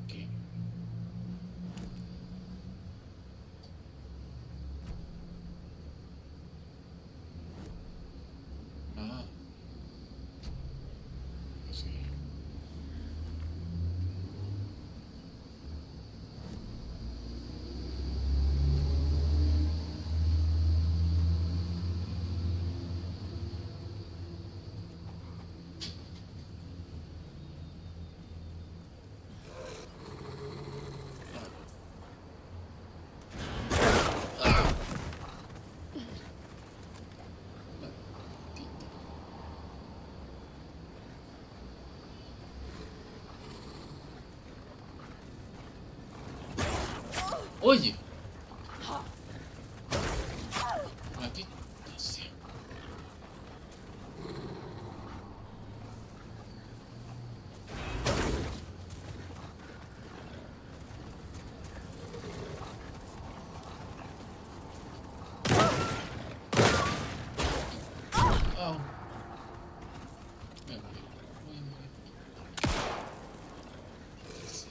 ¿Qué? Ah, sí. Ah, maldito. Oye, maldito sea. Oh, me morí. Voy a morir. Sí.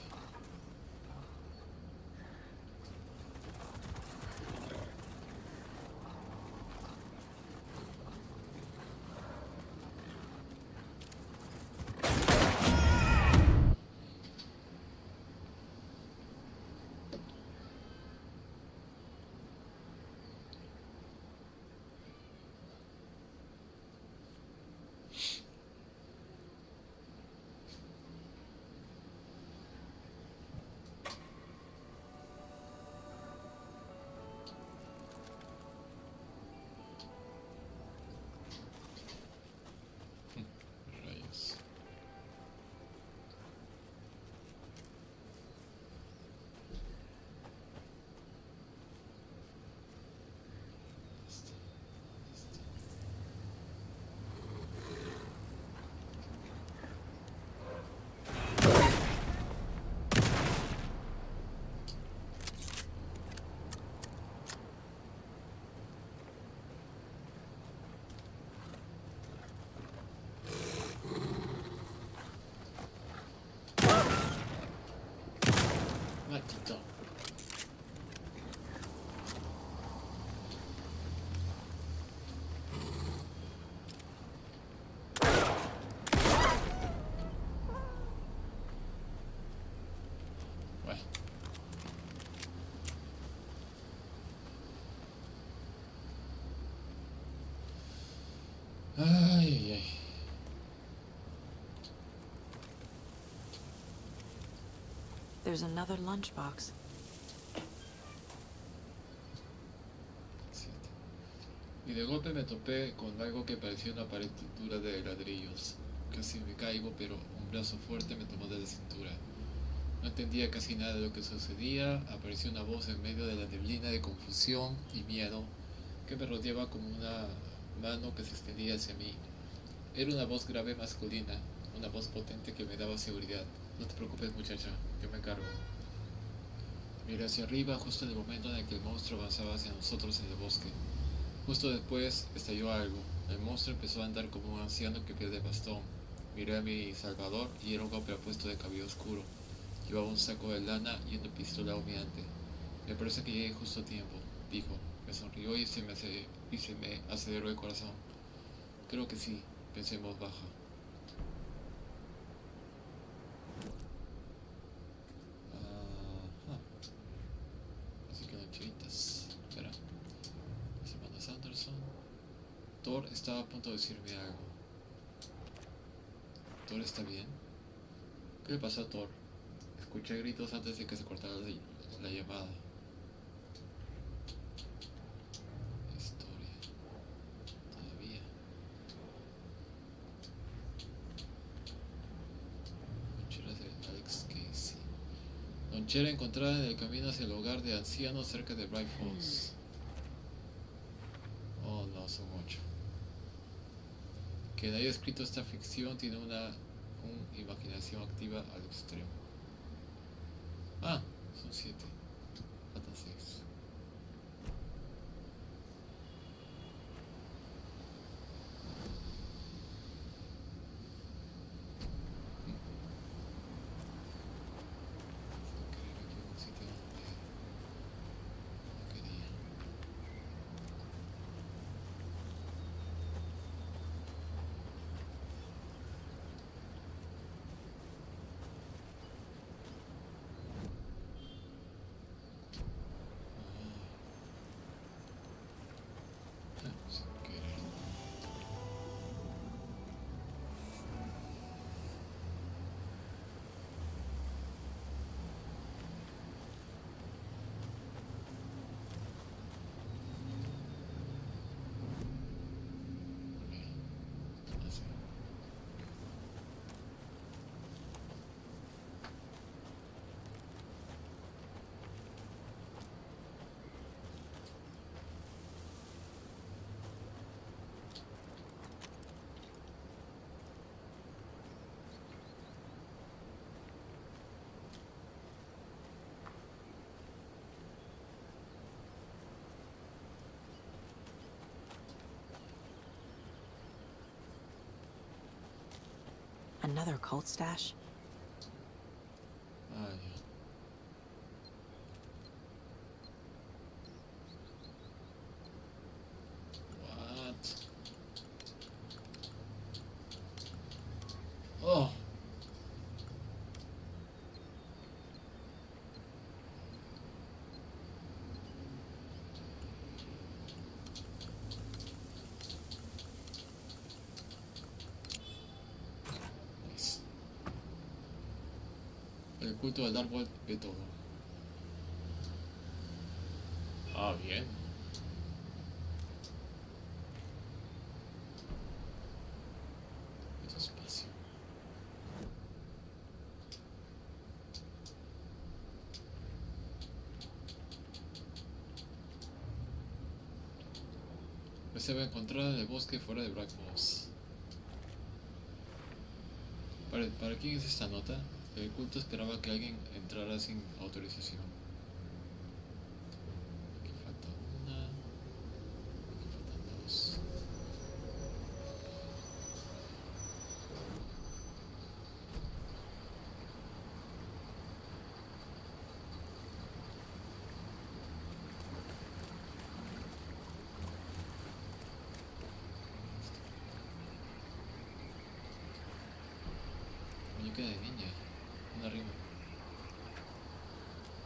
Rayos. Maldito. Bueno. Ay, ay. There's another lunchbox. Siete. Y de golpe me topé con algo que parecía una pared dura de ladrillos. Casi me caigo, pero un brazo fuerte me tomó de la cintura. No entendía casi nada de lo que sucedía. Apareció una voz en medio de la neblina de confusión y miedo que me rodeaba como una mano que se extendía hacia mí. Era una voz grave masculina, una voz potente que me daba seguridad. No te preocupes, muchacha, yo me encargo. Miré hacia arriba justo en el momento en el que el monstruo avanzaba hacia nosotros en el bosque. Justo después estalló algo. El monstruo empezó a andar como un anciano que pierde bastón. Miré a mi salvador y era un hombre apuesto de cabello oscuro. Llevaba un saco de lana y una pistola humeante. Me parece que llegué justo a tiempo, dijo. Me sonrió y se me aceleró el corazón. Creo que sí, pensé en voz baja. Thor estaba a punto de decirme algo. ¿Thor está bien? ¿Qué le pasó a Thor? Escuché gritos antes de que se cortara la llamada. Historia. Todavía. Loncheras de Alex Casey. Lonchera encontrada en el camino hacia el hogar de ancianos cerca de Bright Falls. Oh no, son 8. Quien haya escrito esta ficción tiene una imaginación activa al extremo. Ah, son 7. Faltan 6. Another cult stash? Ah, ya. What? Oh. Nice. El culto del árbol ve todo. Ah, bien. Esto es espacio. Reserva encontrada en el bosque fuera de Black Falls. ¿Para quién es esta nota? El culto esperaba que alguien entrara sin autorización. Aquí falta una. Aquí faltan 2. Muñeca de niña. Una rima.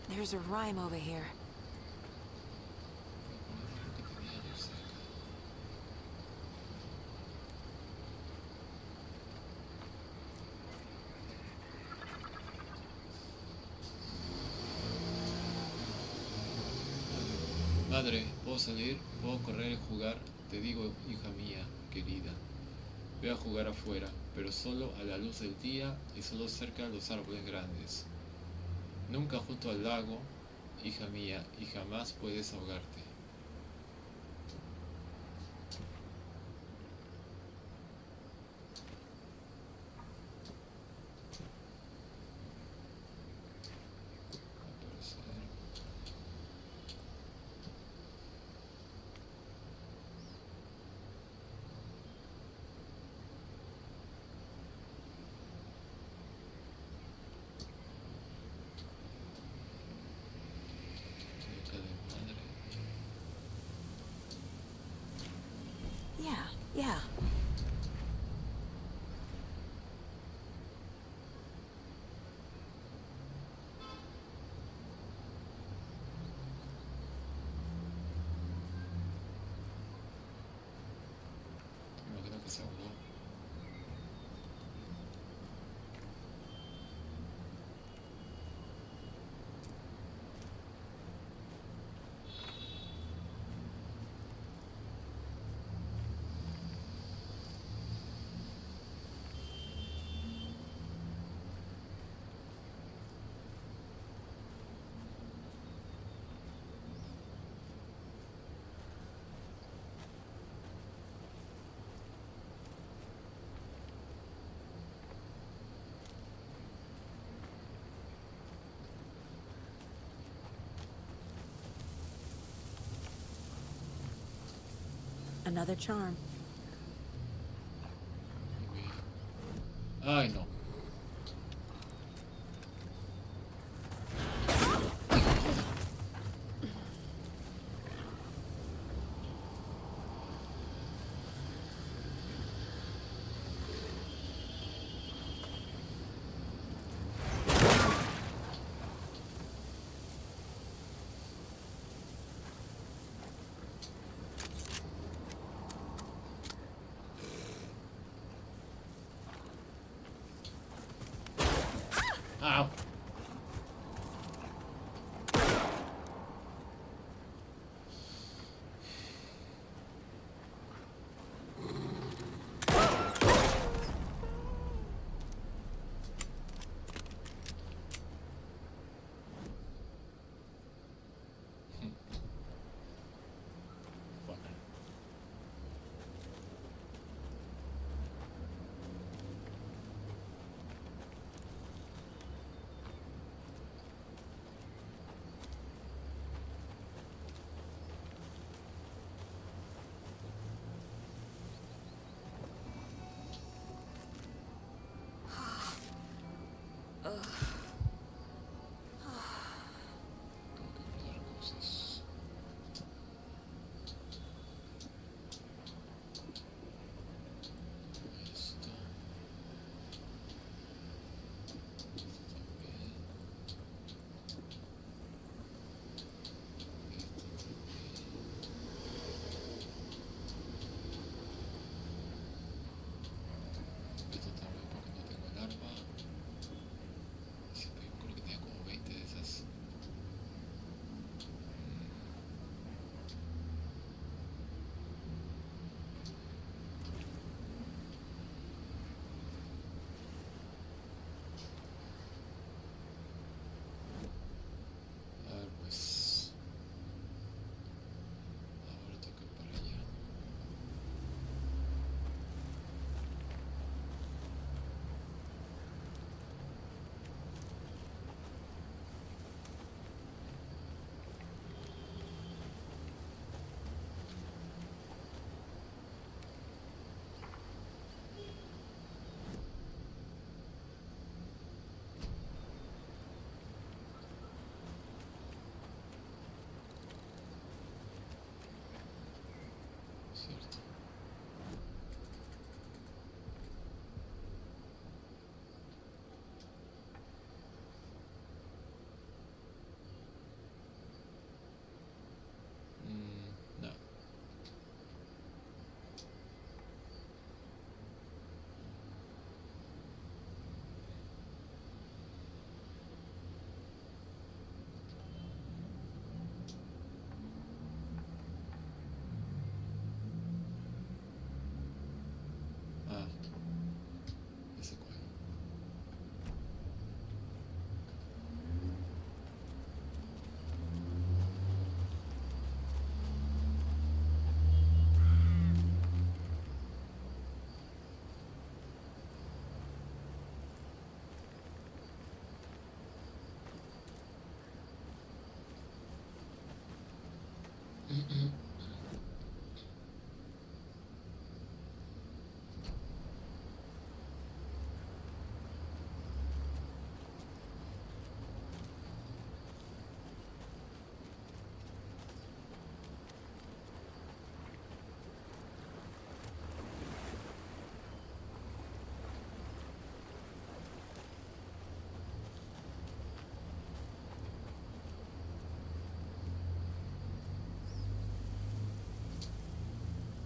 There's a rhyme over here. Que tenía yo cerca. Madre, ¿puedo salir? ¿Puedo correr y jugar? Te digo, hija mía, querida. Ve a jugar afuera, pero solo a la luz del día y solo cerca de los árboles grandes. Nunca junto al lago, hija mía, y jamás puedes ahogarte. Muñeca de madre. Another charm. Ay, no. Ow. Fucker. Tengo que guardar cosas. Esto. Esto también. Esto también. Esto también porque no tengo el arma. Siempre creo que tenía como 20 de esas. A ver, pues. Ahora toca ir para allá. Cierto. No. Ah, ese cual.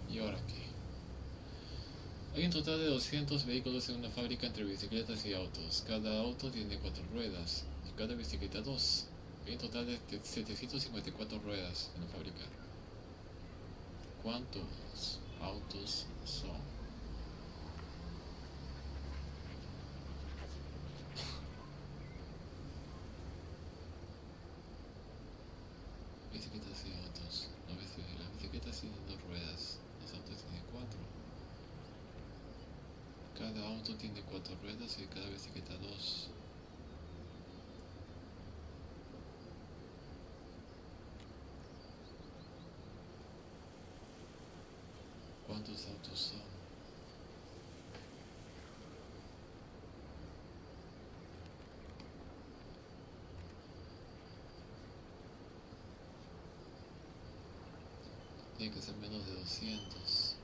¿Y ahora qué? Hay un total de 200 vehículos en una fábrica entre bicicletas y autos. Cada auto tiene 4 ruedas y cada bicicleta 2. Hay un total de 754 ruedas en la fábrica. ¿Cuántos autos son? Bicicletas y autos. No, las bicicletas tienen 2 ruedas. Los autos tienen 4. Cada auto tiene 4 ruedas y cada bicicleta 2. ¿Cuántos autos son? Tiene que ser menos de 200.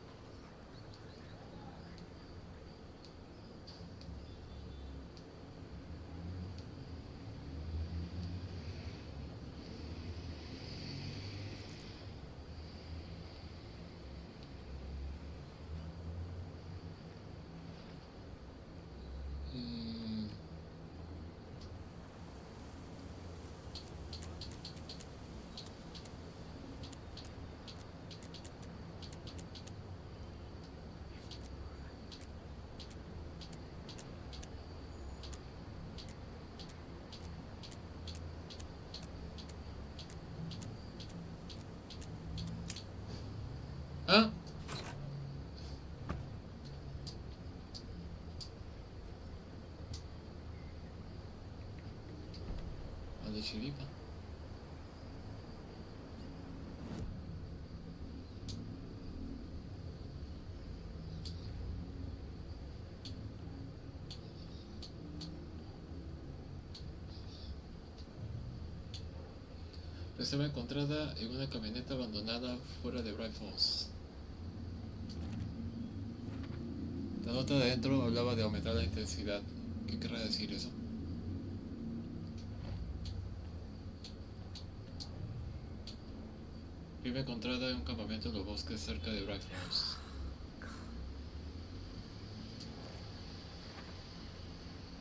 ¿Ah? ¿A la chiripa? Estaba encontrada en una camioneta abandonada fuera de Bright Falls. La nota de adentro hablaba de aumentar la intensidad. ¿Qué querrá decir eso? Vive encontrada en un campamento en los bosques cerca de Bright Falls.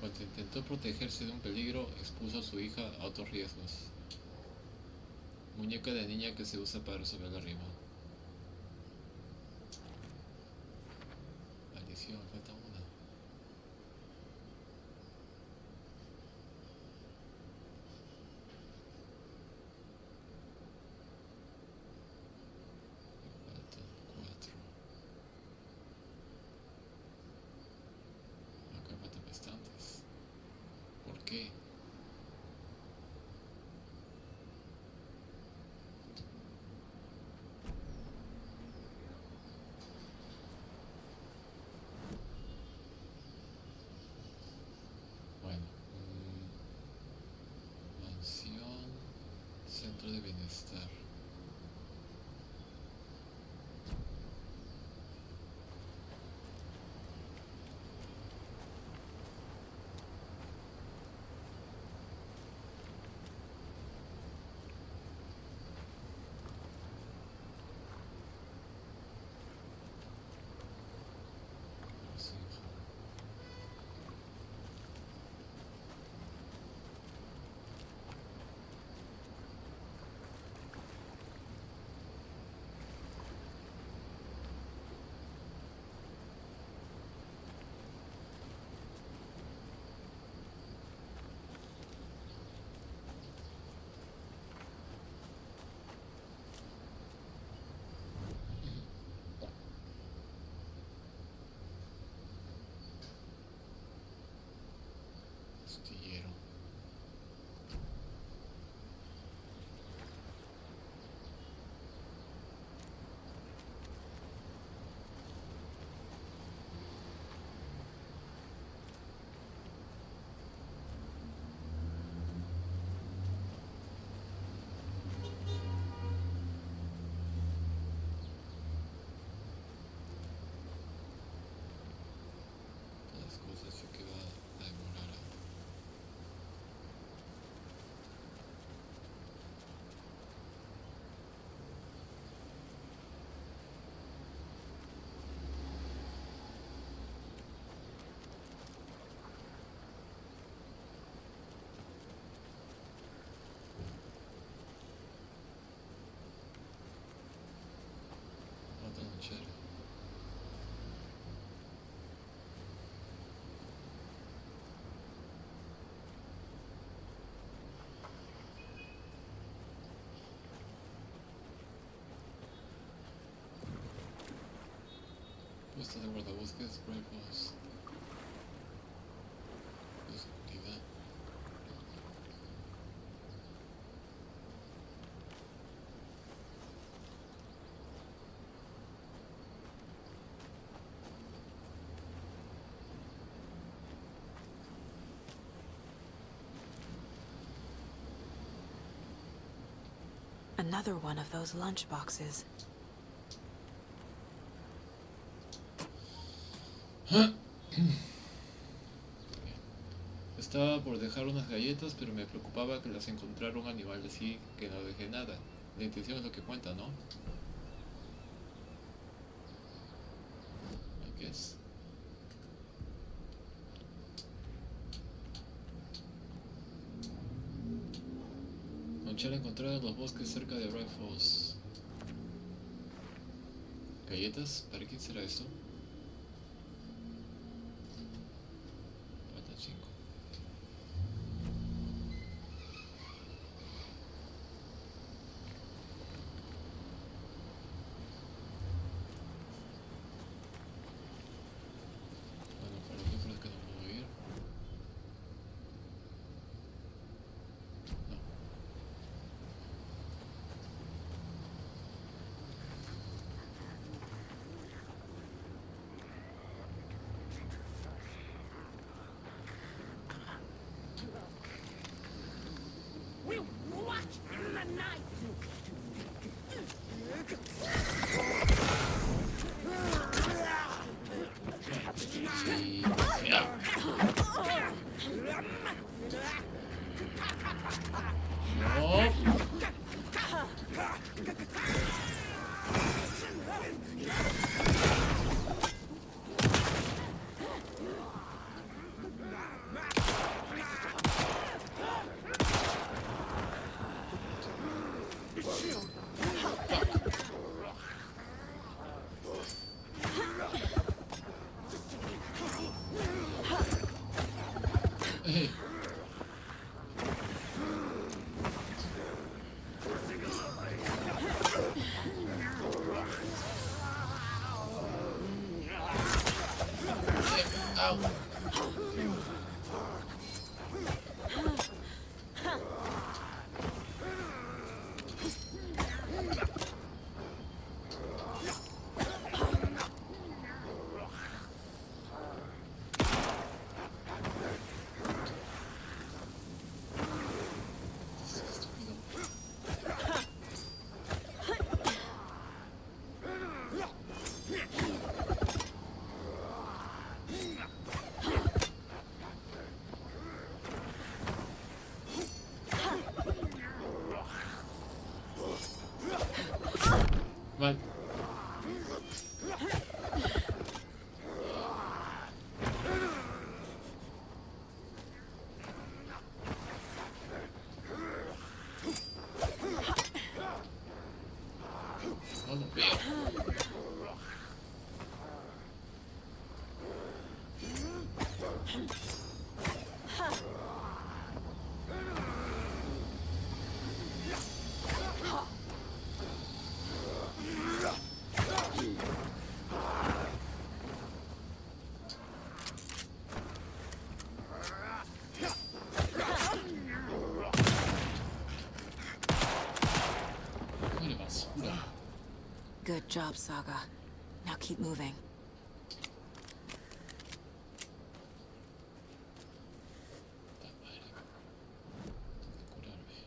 Cuando intentó protegerse de un peligro, expuso a su hija a otros riesgos. Muñeca de niña que se usa para resolver la rima. Maldición, falta una. Faltan 4. Acá faltan bastantes. ¿Por qué? Bueno. Mansión. Centro de bienestar. Sí. Astillero. Las cosas sí que va a demorar. Otra lonchera. Puesto de guardabosques, Bright Falls. Oscuridad. Another one of those lunch boxes. Estaba por dejar unas galletas, pero me preocupaba que las encontrara un animal, así que no dejé nada. La intención es lo que cuenta, ¿no? I guess. Conchera encontrada en los bosques cerca de Bright Falls. ¿Galletas? ¿Para quién será esto? Faltan 5. Bueno, para lo que creo que no puedo ir. No. We'll watch in the night. Sí. Ya. No. Hey. Au. Mal. No lo veo. Huele basura. Good job, Saga. Now keep moving. Puta madre. Tengo que curarme.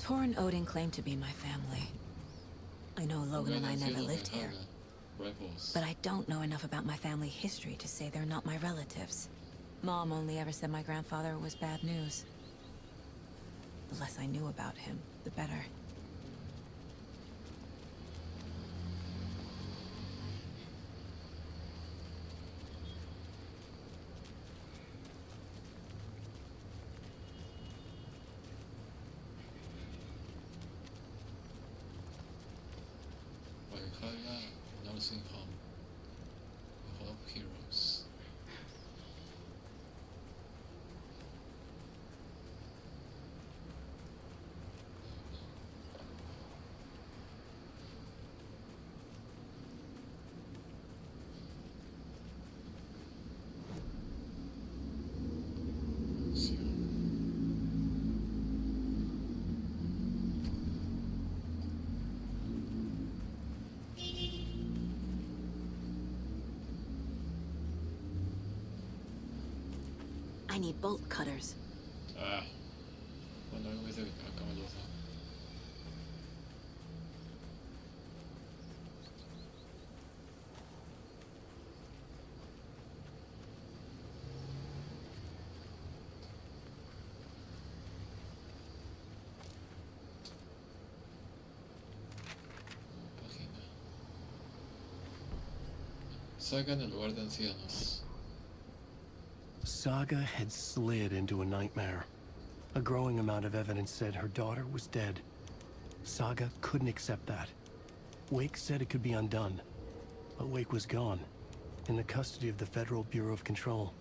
Tor and Odin claim to be my family. I know Logan and I never lived here, Rivals. but I don't know enough about my family history to say they're not my relatives. Mom only ever said my grandfather was bad news. The less I knew about him, the better. Valhalla Nursing Home. The Hall of Heroes. Sí. I need bolt cutters. Ah, bueno, algo dice que acá me lo usa. Página. Saga en el lugar de ancianos. Saga had slid into a nightmare. A growing amount of evidence said her daughter was dead. Saga couldn't accept that. Wake said it could be undone. But Wake was gone, in the custody of the Federal Bureau of Control.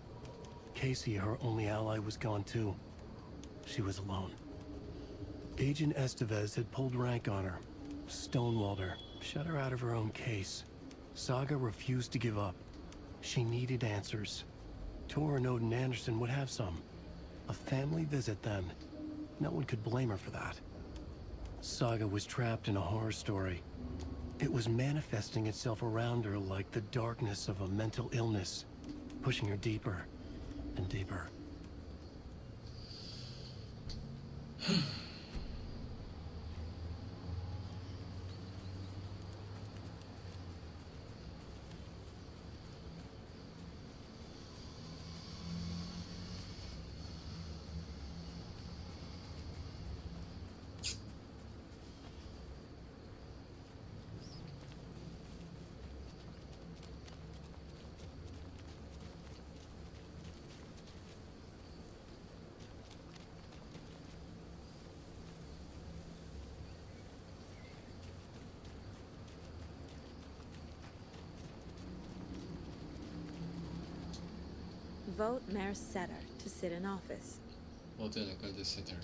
Casey, her only ally, was gone too. She was alone. Agent Estevez had pulled rank on her, stonewalled her, shut her out of her own case. Saga refused to give up. She needed answers. Tor and Odin Anderson would have some. A family visit then. No one could blame her for that. Saga was trapped in a horror story. It was manifesting itself around her like the darkness of a mental illness, pushing her deeper and deeper. Vote Mayor Setter to sit in office. Vote al alcalde Setter.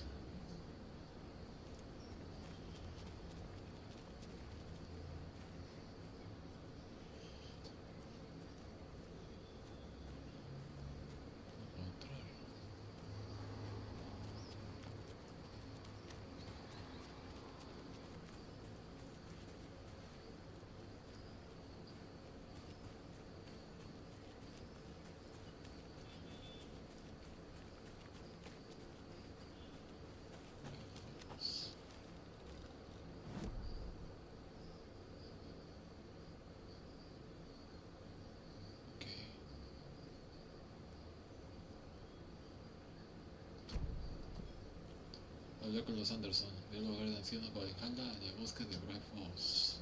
Hablar con los Anderson, ver el hogar de ancianos Valhalla y la búsqueda de Bright Falls.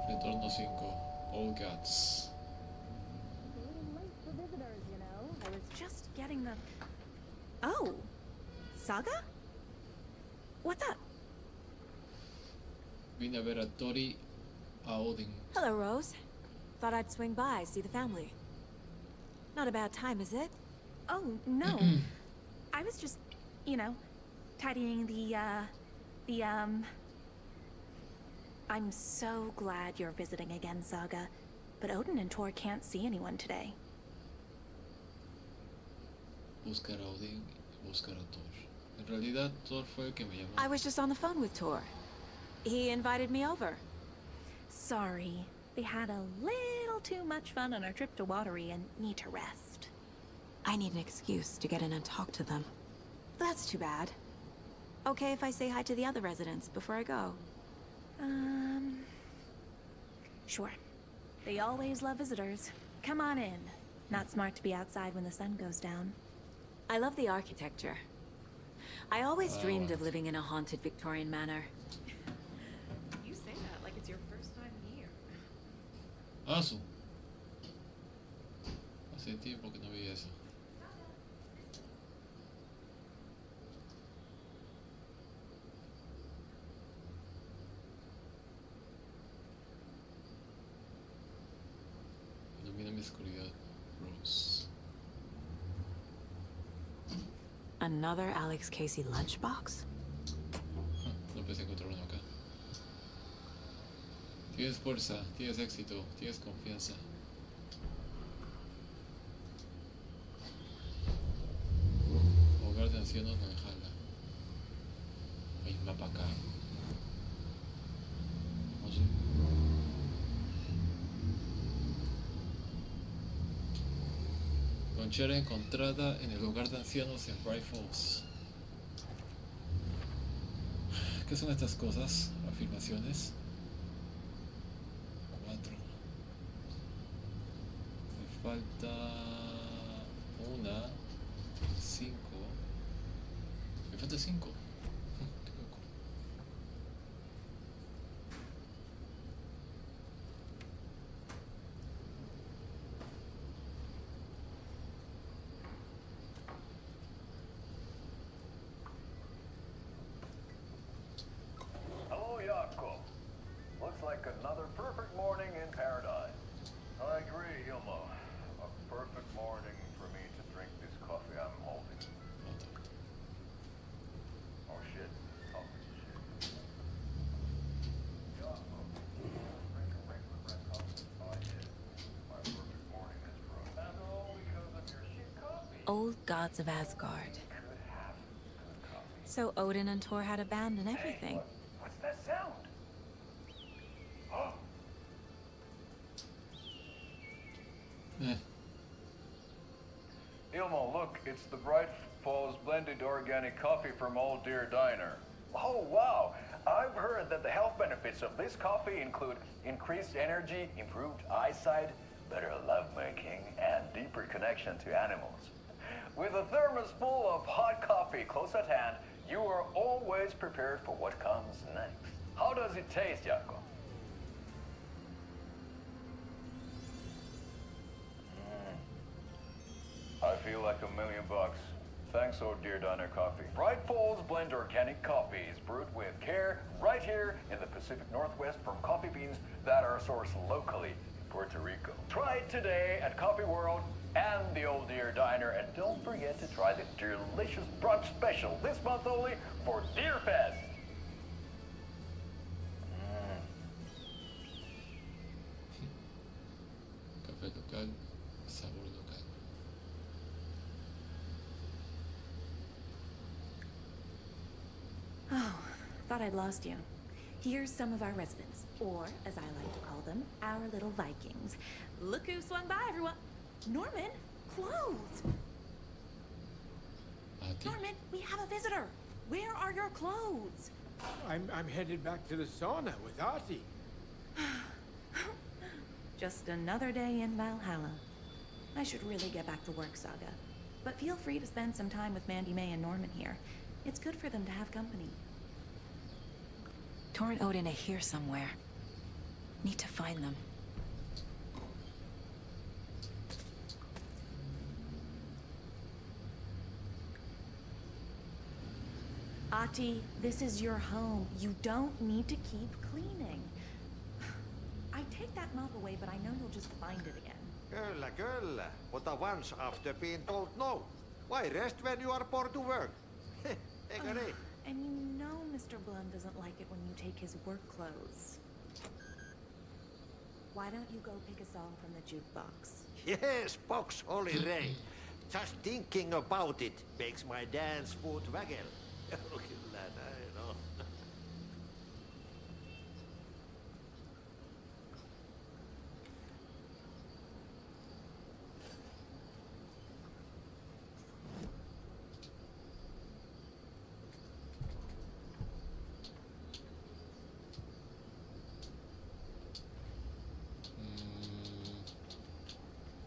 Retorno 5. All Gods. I was just getting the... Oh! Saga? What's up? Vine a ver a Tori a Odin. Hello, Rose. Thought I'd swing by, see the family. Not a bad time, is it? Oh, no. I was just, you know, tidying the I'm so glad you're visiting again, Saga. But Odin and Tor can't see anyone today. Buscar a Odin y buscar a Thor. En realidad, Thor fue el que me llamó. I was just on the phone with Tor. He invited me over. Sorry. They had a little too much fun on our trip to Watery and need to rest. I need an excuse to get in and talk to them. That's too bad. Okay if I say hi to the other residents before I go? Sure. They always love visitors. Come on in. Not smart to be outside when the sun goes down. I love the architecture. I always dreamed of living in a haunted Victorian manor. You say that like it's your first time here. Asu. Hace tiempo que no veía eso. Ilumina mi oscuridad, Rose. Another Alex Casey lunchbox? No pensé encontrar uno acá. Tienes fuerza, tienes éxito, tienes confianza. Hogar de ancianos no jala. Hay un mapa acá. No sé. Lonchera encontrada en el hogar de ancianos en Bright Falls. ¿Qué son estas cosas? Afirmaciones. 4. Me falta una. 5. Me falta 5. Qué loco. Hello, Jakob. Looks like another perfect morning in paradise. I agree, Hilma. A perfect morning for me to drink this coffee I'm holding. Oh shit. Oh shit. Jakob. Drink a regular red coffee. Oh yeah. My perfect morning is ruined. And all because of your shit coffee. Old gods of Asgard. Could have good coffee. So Odin and Tor had a band and everything. Hey, what's that sound? Oh. Ilmo, look, it's the Bright Falls blended organic coffee from Old Deer Diner. Oh, wow. I've heard that the health benefits of this coffee include increased energy, improved eyesight, better lovemaking, and deeper connection to animals. With a thermos full of hot coffee close at hand, you are always prepared for what comes next. How does it taste, Jakob? I feel like $1 million. Thanks, Old Deer Diner Coffee. Bright Falls Blend Organic Coffee is brewed with care right here in the Pacific Northwest from coffee beans that are sourced locally in Puerto Rico. Try it today at Coffee World and the Old Deer Diner, and don't forget to try the delicious brunch special this month only for Deer Fest. Café local, sabor local. Oh, thought I'd lost you. Here's some of our residents, or as I like to call them, our little Vikings. Look who swung by, everyone. Norman, clothes. Norman, we have a visitor. Where are your clothes? I'm headed back to the sauna with Artie. Just another day in Valhalla. I should really get back to work, Saga. But feel free to spend some time with Mandy May and Norman here. It's good for them to have company. Tor and Odin are here somewhere. Need to find them. Ati, this is your home. You don't need to keep cleaning. take that mop away, but I know you'll just find it again. Kyllä. Mutta once after being told no. Why rest when you are poor to work? Eikö niin? And you know Mr. Blum doesn't like it when you take his work clothes. Why don't you go pick a song from the jukebox? Yes, box Holy Ray. Just thinking about it makes my dance foot waggle. Kyllä näin on.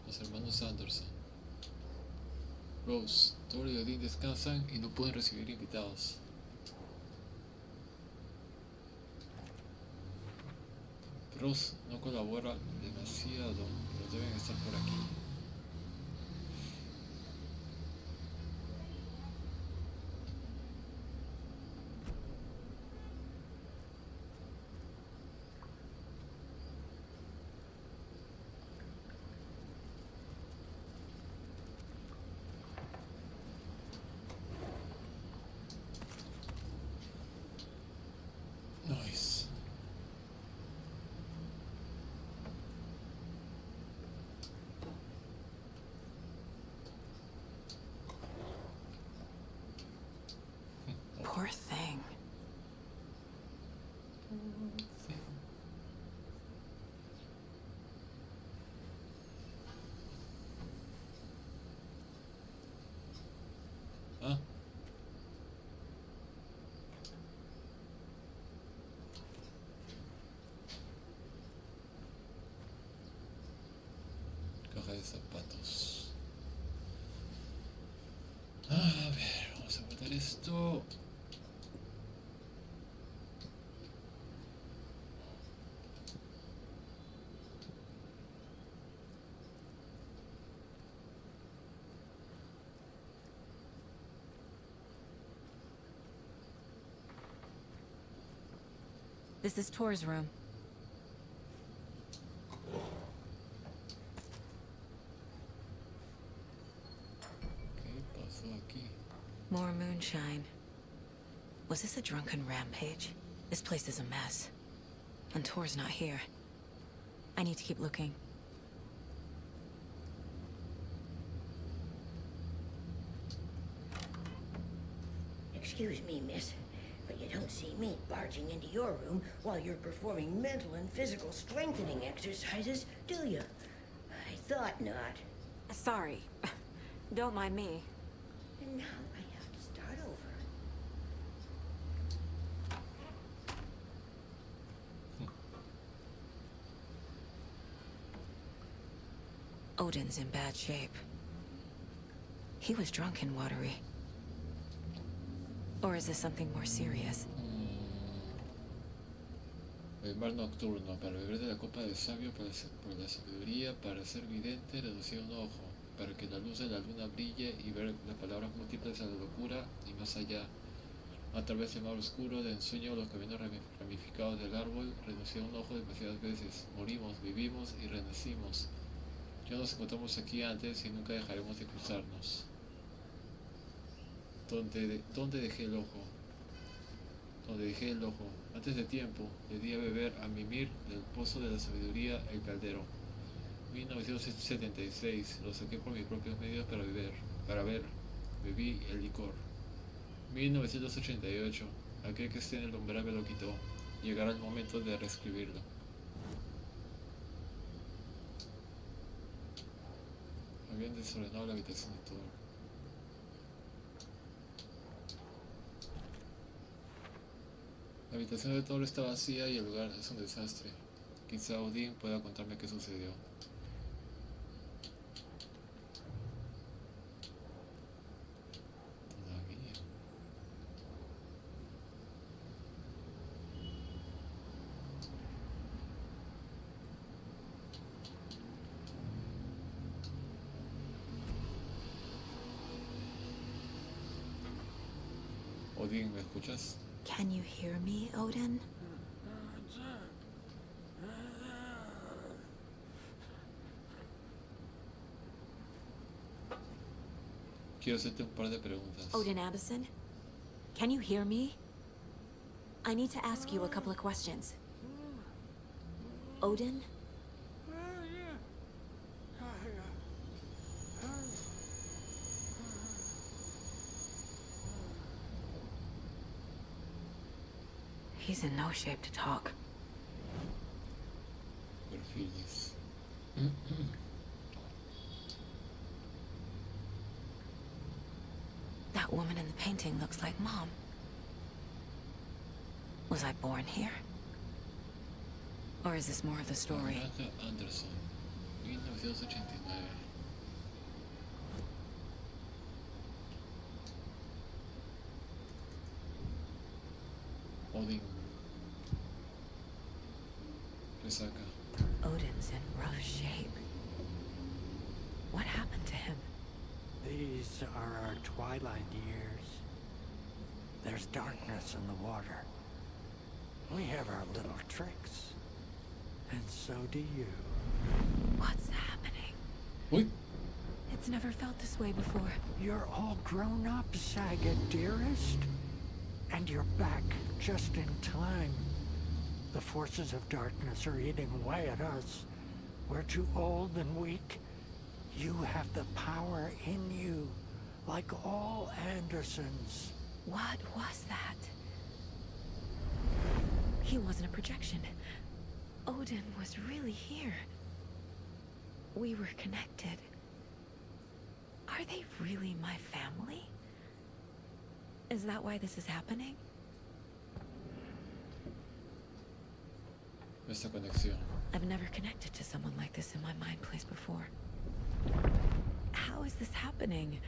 Los hermanos Anderson. Rose, Tori y Odin descansan y no pueden recibir invitados. Rose no colabora demasiado, pero deben estar por aquí. Nice. Poor thing. ¿Ah? Caja de zapatos. A ver, vamos a guardar esto. This is Tor's room. ¿Qué pasó aquí? More moonshine. Was this a drunken rampage? This place is a mess. And Tor's not here. I need to keep looking. Excuse me, miss, but you don't see me barging into your room while you're performing mental and physical strengthening exercises, do you? I thought not. Sorry. Don't mind me. And now I have to start over. Odin's in bad shape. He was drunk and watery. Or is this something more serious? El mar nocturno, para beber de la copa del sabio, por la sabiduría, para ser vidente, reducir un ojo, para que la luz de la luna brille y ver las palabras múltiples a la locura y más allá. A través del mar oscuro, de ensueño, los caminos ramificados del árbol, reducir un ojo demasiadas veces. Morimos, vivimos y renacimos. Ya nos encontramos aquí antes y nunca dejaremos de cruzarnos. ¿Dónde dejé el ojo? Donde dejé el ojo. Antes de tiempo, le di a beber a Mimir del pozo de la sabiduría, el caldero. 1976, lo saqué por mis propios medios para ver, bebí el licor. 1988, aquel que esté en el umbral me lo quitó. Llegará el momento de reescribirlo. Habían desordenado la habitación de Thor. La habitación de Thor está vacía y el lugar es un desastre. Quizá Odín pueda contarme qué sucedió. Todavía. Odín, ¿me escuchas? Can you hear me, Odin? quiero hacerte un par de preguntas. Odin Anderson? Can you hear me? I need to ask you a couple of questions. Odin? He's in no shape to talk. Perfiles. That woman in the painting looks like Mom. Was I born here? Or is this more of the story? Granja Anderson, 1989. Odin. Resaca. Odin's in rough shape. What happened to him? These are our twilight years. There's darkness in the water. We have our little tricks. And so do you. What's happening? Uy. It's never felt this way before. You're all grown up, Saga, dearest. And you're back just in time. The forces of darkness are eating away at us. We're too old and weak. You have the power in you, like all Andersons. What was that? He wasn't a projection. Odin was really here. We were connected. Are they really my family? Is that why this is happening? Esta conexión. I've never connected to someone like this in my mind place before. How is this happening?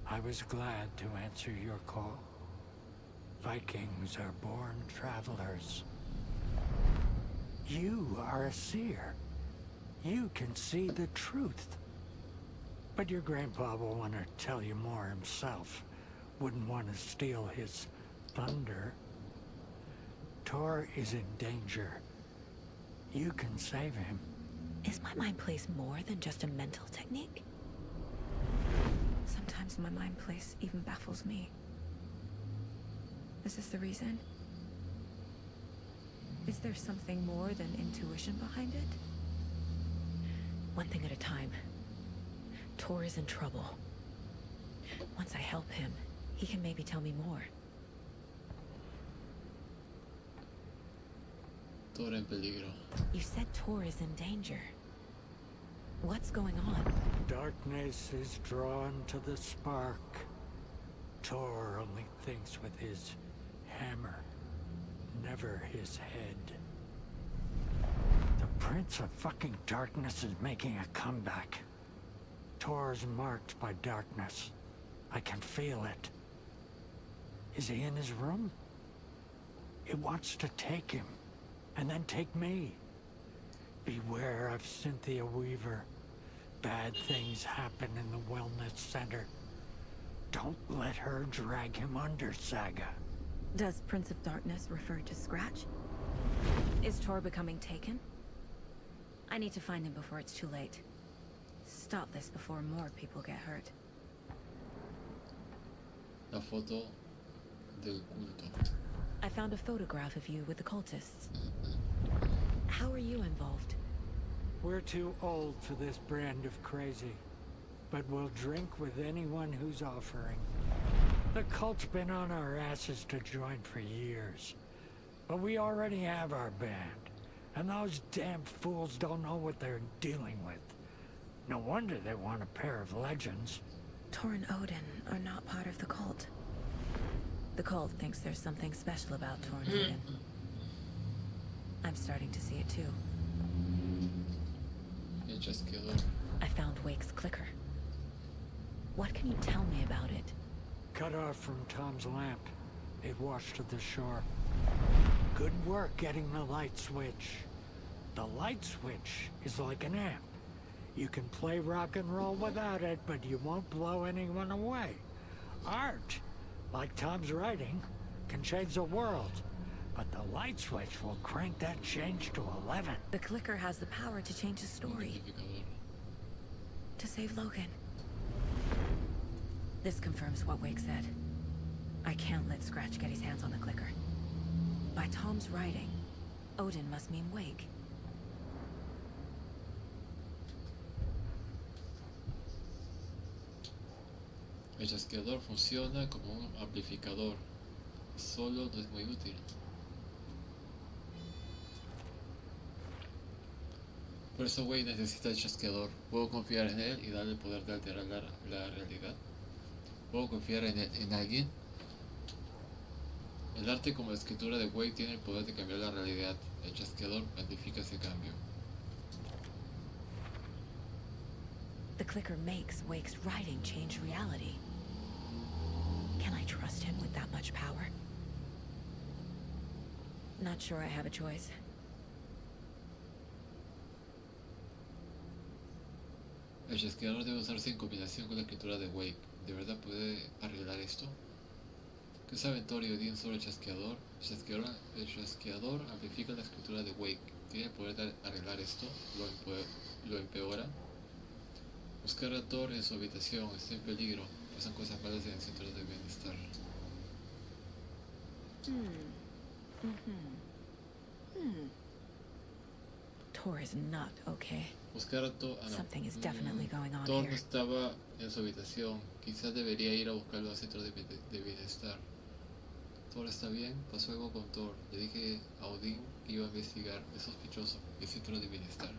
I was glad to answer your call. Vikings are born travelers. You are a seer. You can see the truth. But your grandpa will want to tell you more himself. Wouldn't want to steal his thunder. Tor is in danger. You can save him. Is my mind place more than just a mental technique? Sometimes my mind place even baffles me. Is this the reason? Is there something more than intuition behind it? One thing at a time. Tor is in trouble. Once I help him, he can maybe tell me more. Tor en peligro. You said Tor is in danger. What's going on? Darkness is drawn to the spark. Tor only thinks with his hammer, never his head. The Prince of fucking Darkness is making a comeback. Tor's marked by darkness. I can feel it. Is he in his room? It wants to take him, and then take me. Beware of Cynthia Weaver. Bad things happen in the wellness center. Don't let her drag him under, Saga. Does Prince of Darkness refer to Scratch? Is Tor becoming taken? I need to find him before it's too late. Stop this before more people get hurt. La foto del culto. I found a photograph of you with the cultists. How are you involved? We're too old for this brand of crazy, but we'll drink with anyone who's offering. The cult's been on our asses to join for years, but we already have our band, and those damn fools don't know what they're dealing with. No wonder they want a pair of legends. Tor and Odin are not part of the cult. The cult thinks there's something special about Tor and Odin. I'm starting to see it too. El chasqueador. I found Wake's clicker. What can you tell me about it? Cut off from Tom's lamp. It washed to the shore. Good work getting the light switch. The light switch is like an amp. You can play rock and roll without it, but you won't blow anyone away. Art, like Tom's writing, can change the world. But the light switch will crank that change to 11. The clicker has the power to change the story. Identificador. To save Logan. This confirms what Wake said. I can't let Scratch get his hands on the clicker. By Tom's writing, Odin must mean Wake. El chasqueador funciona como un amplificador. Solo no es muy útil. Por eso Wake necesita el chasqueador. ¿Puedo confiar en él y darle el poder de alterar la realidad? ¿Puedo confiar en alguien? El arte como la escritura de Wake tiene el poder de cambiar la realidad. El chasqueador amplifica ese cambio. The clicker makes Wake's writing change reality. Can I trust him with that much power? Not sure I have a choice. El chasqueador debe usarse en combinación con la escritura de Wake. ¿De verdad puede arreglar esto? ¿Qué sabe Tori y Odin sobre el chasqueador? El chasqueador amplifica la escritura de Wake. ¿Tiene el poder de arreglar esto? ¿Lo empeora? Buscar a Thor en su habitación. Está en peligro. Pasan cosas malas en el centro de bienestar. Thor is not okay. Buscar a Thor. Something is definitely going on Thor no here. estaba en su habitación. Quizás debería ir a buscarlo al centro de bienestar. Thor está bien. Pasó algo con Thor. Le dije a Odin que iba a investigar. Es sospechoso. El centro de bienestar.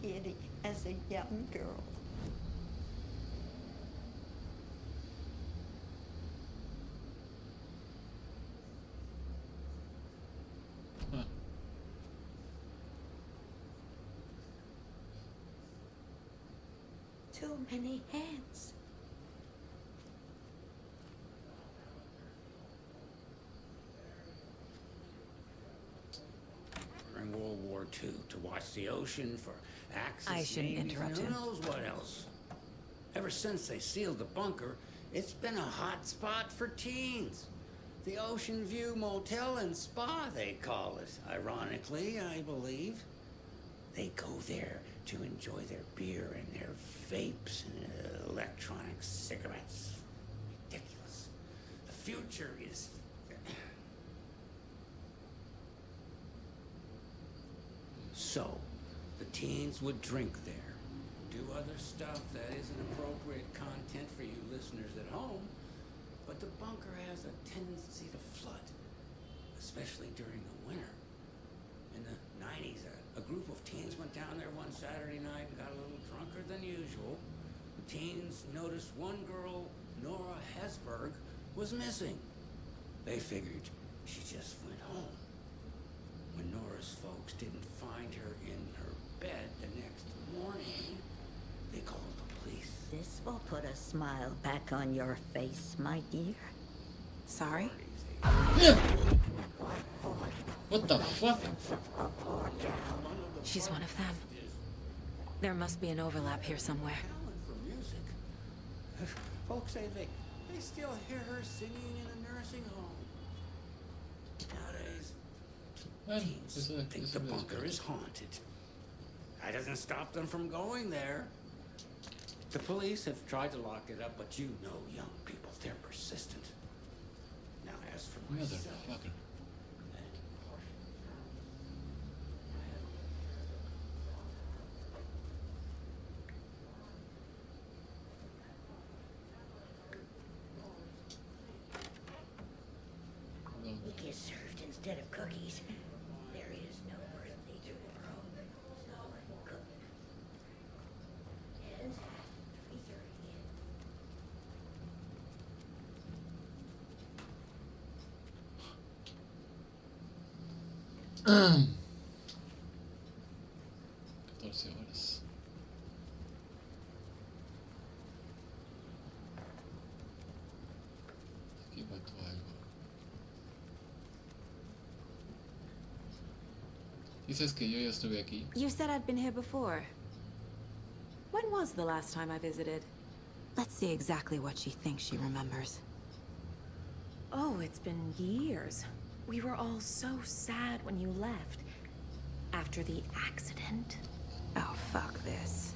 Giddy as a young girl. Too many hands. During World War II, to watch the ocean for Axis I shouldn't navies, interrupt and him. who knows what else. Ever since they sealed the bunker, it's been a hot spot for teens. The Ocean View Motel and Spa, they call it. Ironically, I believe. They go there to enjoy their beer and their vapes and electronic cigarettes. Ridiculous. The future is... So, the teens would drink there, do other stuff that isn't appropriate content for you listeners at home, but the bunker has a tendency to flood, especially during the winter. In the 90s, a group of teens went down there one Saturday night and got a little drunker than usual. The teens noticed one girl, Nora Hesberg, was missing. They figured she just went home. When Nora's folks didn't find her in her bed the next morning, they called the police. This will put a smile back on your face, my dear. Sorry? What the fuck? She's one of them. There must be an overlap here somewhere. Talent for music. Folks say they still hear her singing in a nursing home. Nowadays, teens think the bunker is haunted. That doesn't stop them from going there. The police have tried to lock it up, but you know young people, they're persistent. Now, just for myself. Motherfucker. It gets served instead of cookies. There is no birthday tomorrow. So cook. And 3:30. $14 horas. Aquí faltó algo. Dices que yo ya estuve aquí. You said I'd been here before. When was the last time I visited? Let's see exactly what she thinks she remembers. Oh, it's been years. We were all so sad when you left. After the accident. Oh, fuck this.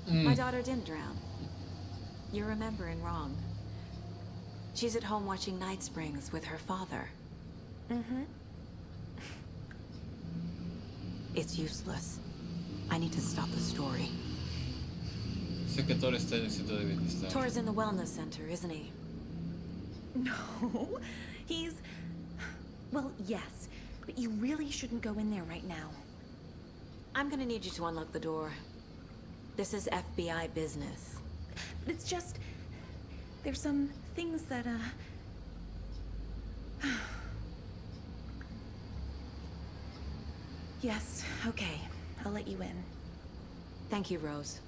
My daughter didn't drown. You're remembering wrong. She's at home watching Night Springs with her father. Mm-hmm. It's useless. I need to stop the story. Sé que Thor está en el centro de bienestar. Tor's in the wellness center, isn't he? No, he's... Well, yes, but you really shouldn't go in there right now. I'm gonna need you to unlock the door. This is FBI business. It's just... There's some things that, Yes, okay. I'll let you in. Thank you, Rose.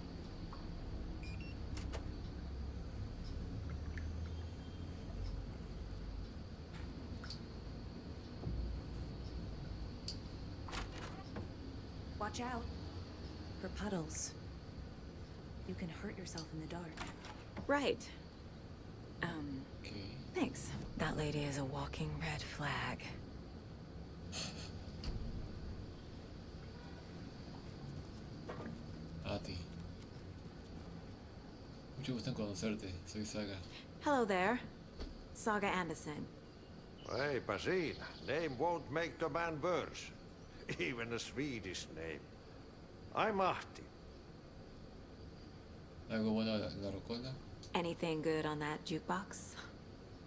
Watch out. For puddles. You can hurt yourself in the dark. Right. Okay. Thanks. That lady is a walking red flag. A ti. Mucho gusto en conocerte. Soy Saga. Hello there. Saga Anderson. Hey, pasen. Name won't make the man worse. Even a Swedish name. I'm Ahti. ¿Algo bueno en la rocola? Anything good on that jukebox?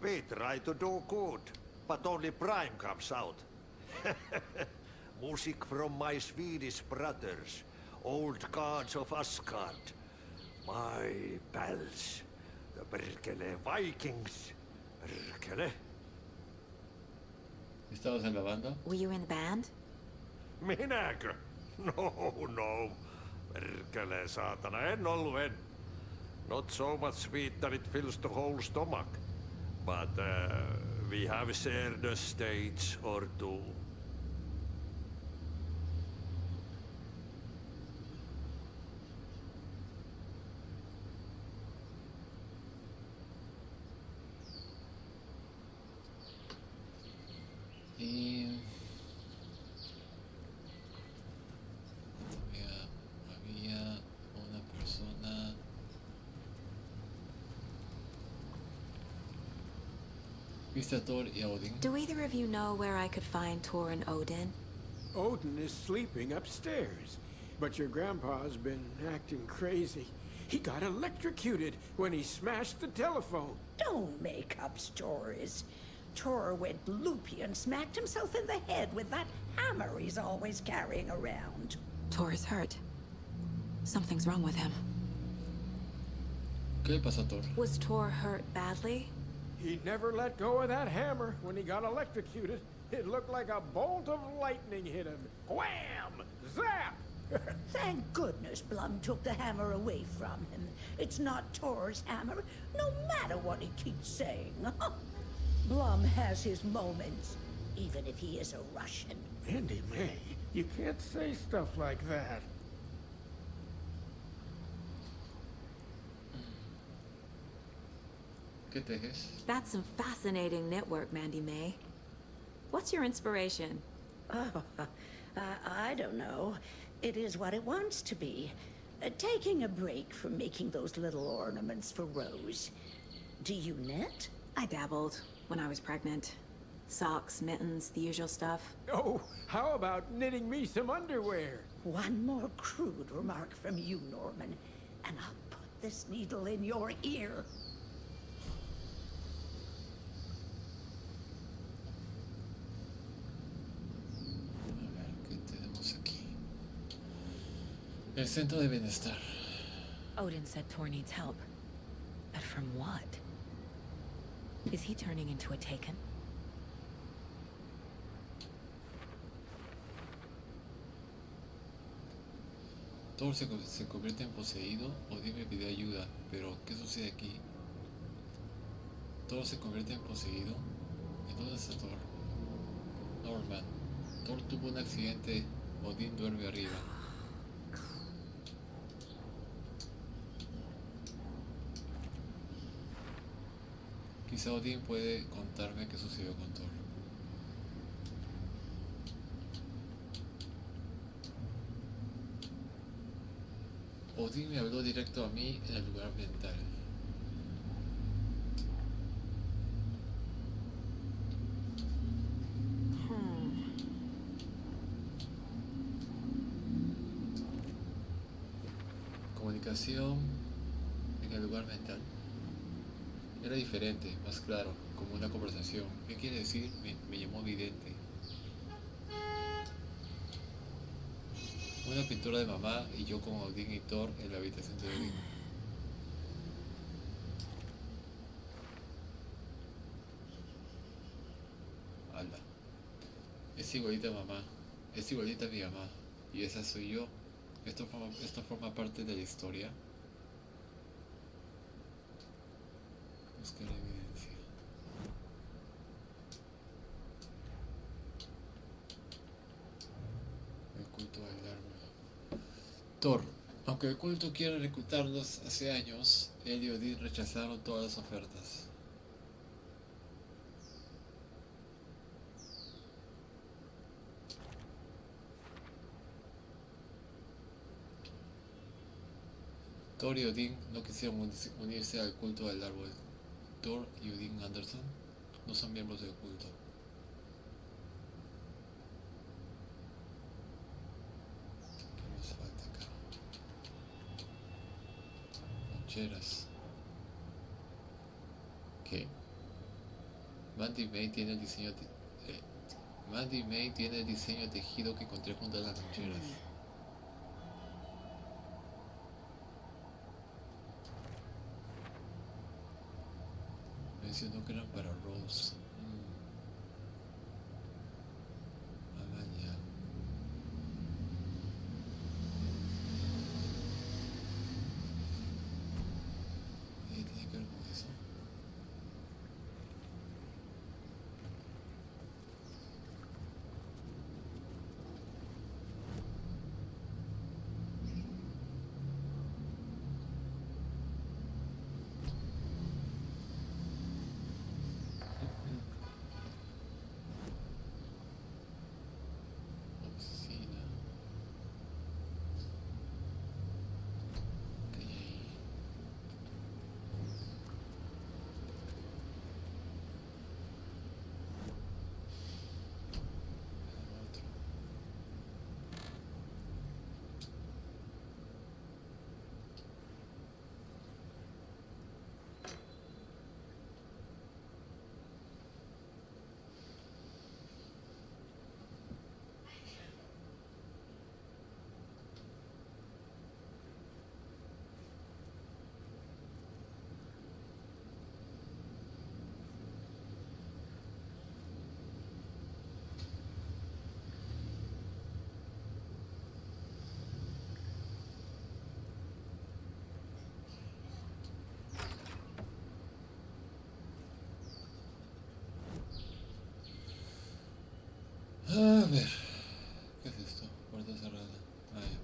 We try to do good, but only Prime comes out. Music from my Swedish brothers, old gods of Asgard. My pals, the Berkele Vikings. Berkele? ¿Estabas en la banda? Were you in the band? Minäkö? No. Perkele, saatana, en ollut en. Not so much sweet that it fills the whole stomach. But we have shared a stage or two. Y... había una persona... ¿Viste a Thor y a Odin? Do either of you know where I could find Tor and Odin? Odin is sleeping upstairs, but your grandpa's been acting crazy. He got electrocuted when he smashed the telephone. Don't make up stories. Tor went loopy and smacked himself in the head with that hammer he's always carrying around. Tor is hurt. Something's wrong with him. ¿Qué le pasó a Thor? Was Tor hurt badly? He never let go of that hammer when he got electrocuted. It looked like a bolt of lightning hit him. Wham! Zap! Thank goodness Blum took the hammer away from him. It's not Tor's hammer, no matter what he keeps saying. Blum has his moments, even if he is a Russian. Andy May, you can't say stuff like that. ¿Qué tejes? That's some fascinating network, Mandy May. What's your inspiration? Oh, I don't know. It is what it wants to be. Taking a break from making those little ornaments for Rose. Do you knit? I dabbled when I was pregnant. Socks, mittens, the usual stuff. Oh, how about knitting me some underwear? One more crude remark from you, Norman, and I'll put this needle in your ear. A ver, ¿qué tenemos aquí? El centro de bienestar. Odin said Tor needs help. But from what? Is he turning into a Taken? Thor se convierte en poseído. Odin me pide ayuda. Pero, ¿qué sucede aquí? Thor se convierte en poseído. ¿En dónde está Thor? Norman. Thor tuvo un accidente. Odin duerme arriba. Quizá Odin puede contarme qué sucedió con Thor. Odin me habló directo a mí en el lugar mental. Comunicación en el lugar mental. Era diferente, más claro, como una conversación. ¿Qué quiere decir? Me llamó vidente. Una pintura de mamá y yo con Odin y Thor en la habitación de Odin. Ala. Es igualita a mamá. Es igualita a mi mamá. Y esa soy yo. Esto forma parte de la historia. Buscar evidencia. El culto del árbol. Thor. Aunque el culto quiera reclutarnos hace años, él y Odin rechazaron todas las ofertas. Thor y Odin no quisieron unirse al culto del árbol. Thor y Odin Anderson no son miembros del culto. ¿Qué nos falta acá? Loncheras. ¿Qué? Mandy May tiene el diseño Mandy May tiene el diseño tejido que encontré junto a las loncheras. Mencionó que eran para Rose. Ah, ya. ¿Tiene que ver con eso? Oficina. ¿Qué hay ahí? Otro. A ver, ¿qué es esto? Puerta cerrada. Ah, ya.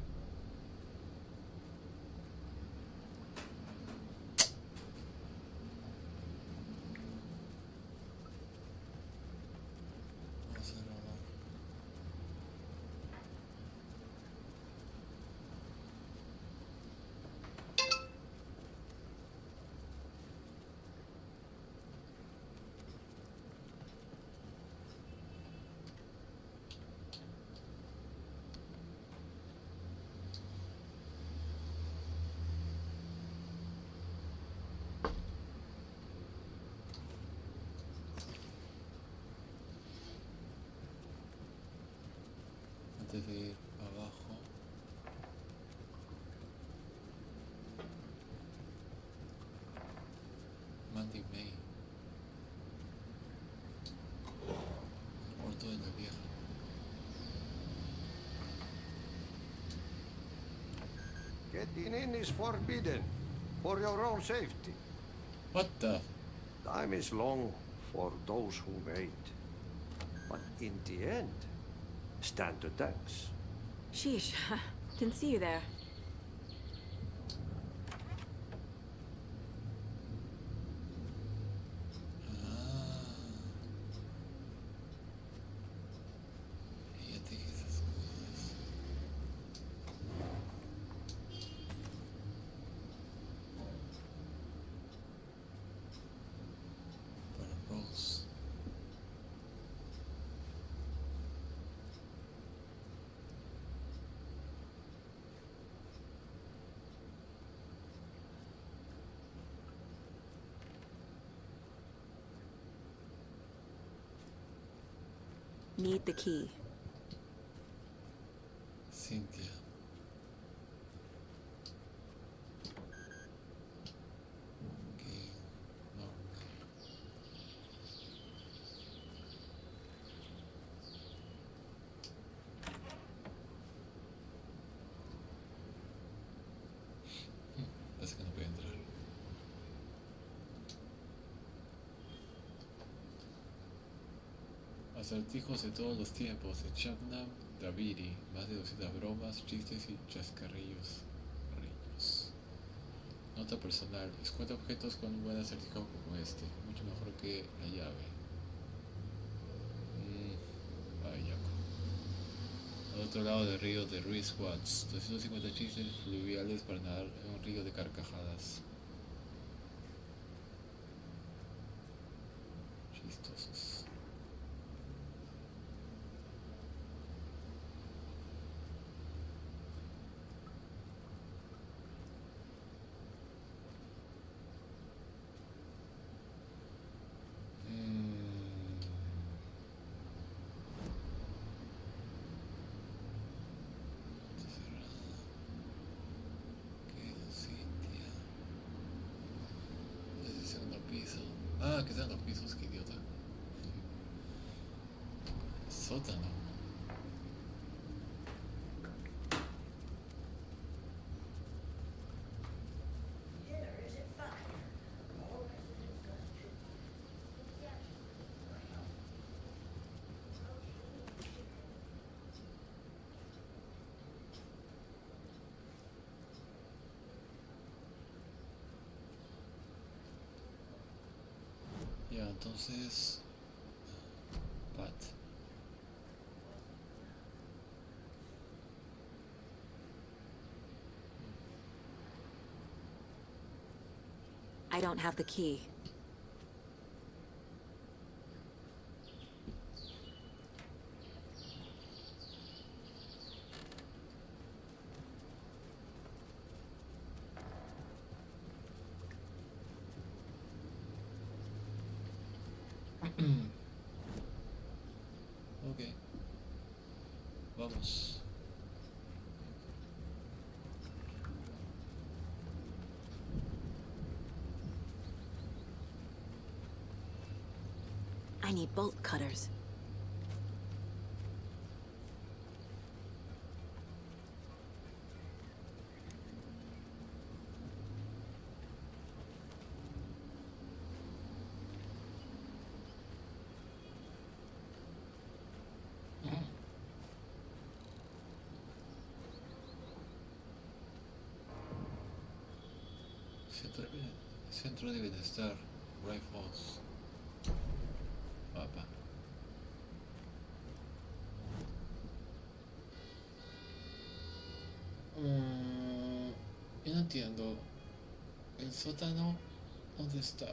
Vamos a grabar. antes de ir abajo. Mandy May. El cuarto de la vieja. Getting in is forbidden, for your own safety. What the? Time is long for those who wait. But in the end, stand the thanks. Sheesh, didn't see you there. Ella teje esas cosas. Para Rose. Need the key. Cynthia. Okay, Norman. Parece que no puede entrar. Acertijos de todos los tiempos de Chapman Daviri, más de 200 bromas, chistes y chascarrillos. Nota personal, escuenta objetos con un buen acertijo como este, mucho mejor que la llave. Vaya. Al otro lado del río de Ruiz Watts, 250 chistes fluviales para nadar en un río de carcajadas. Chistosos. Ah, que sean los pisos, qué idiota. Sótano. Ya, entonces... Pat. I don't have the key. Ok. Vamos. I need bolt cutters. Centro de bienestar, Rifles. Papá. Yo no entiendo. ¿El sótano dónde está?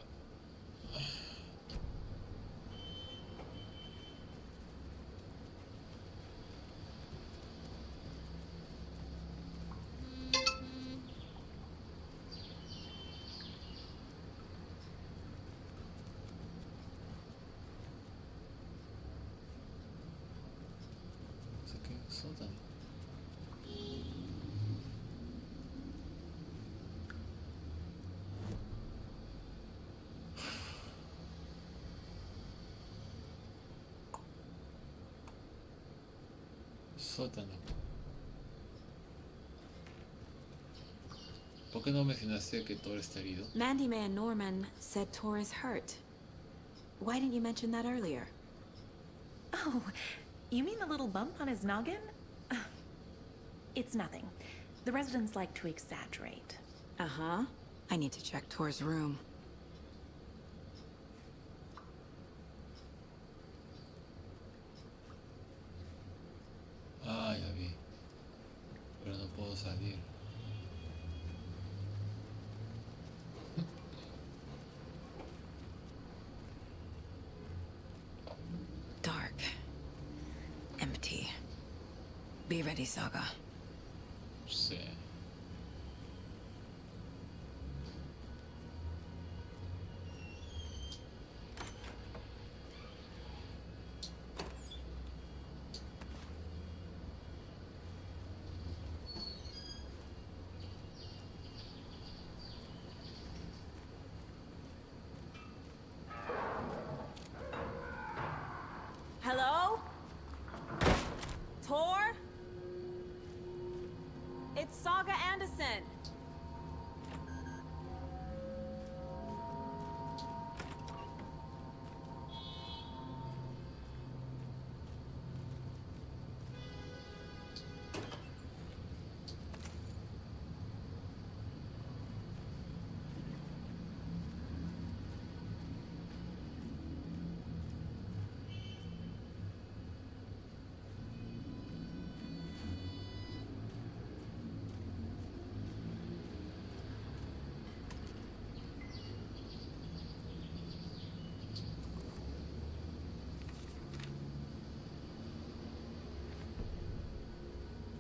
sótano. Sótano. ¿Por qué no mencionaste que Thor está herido? Mandy Man Norman said Tor is hurt. Why didn't you mention that earlier? Oh, you mean the little bump on his noggin? It's nothing. The residents like to exaggerate. Uh-huh. I need to check Tor's room. Ah, ya vi. Pero no puedo salir. Dark. Empty. Be ready, Saga. Sí. Hello? Tor? It's Saga Anderson.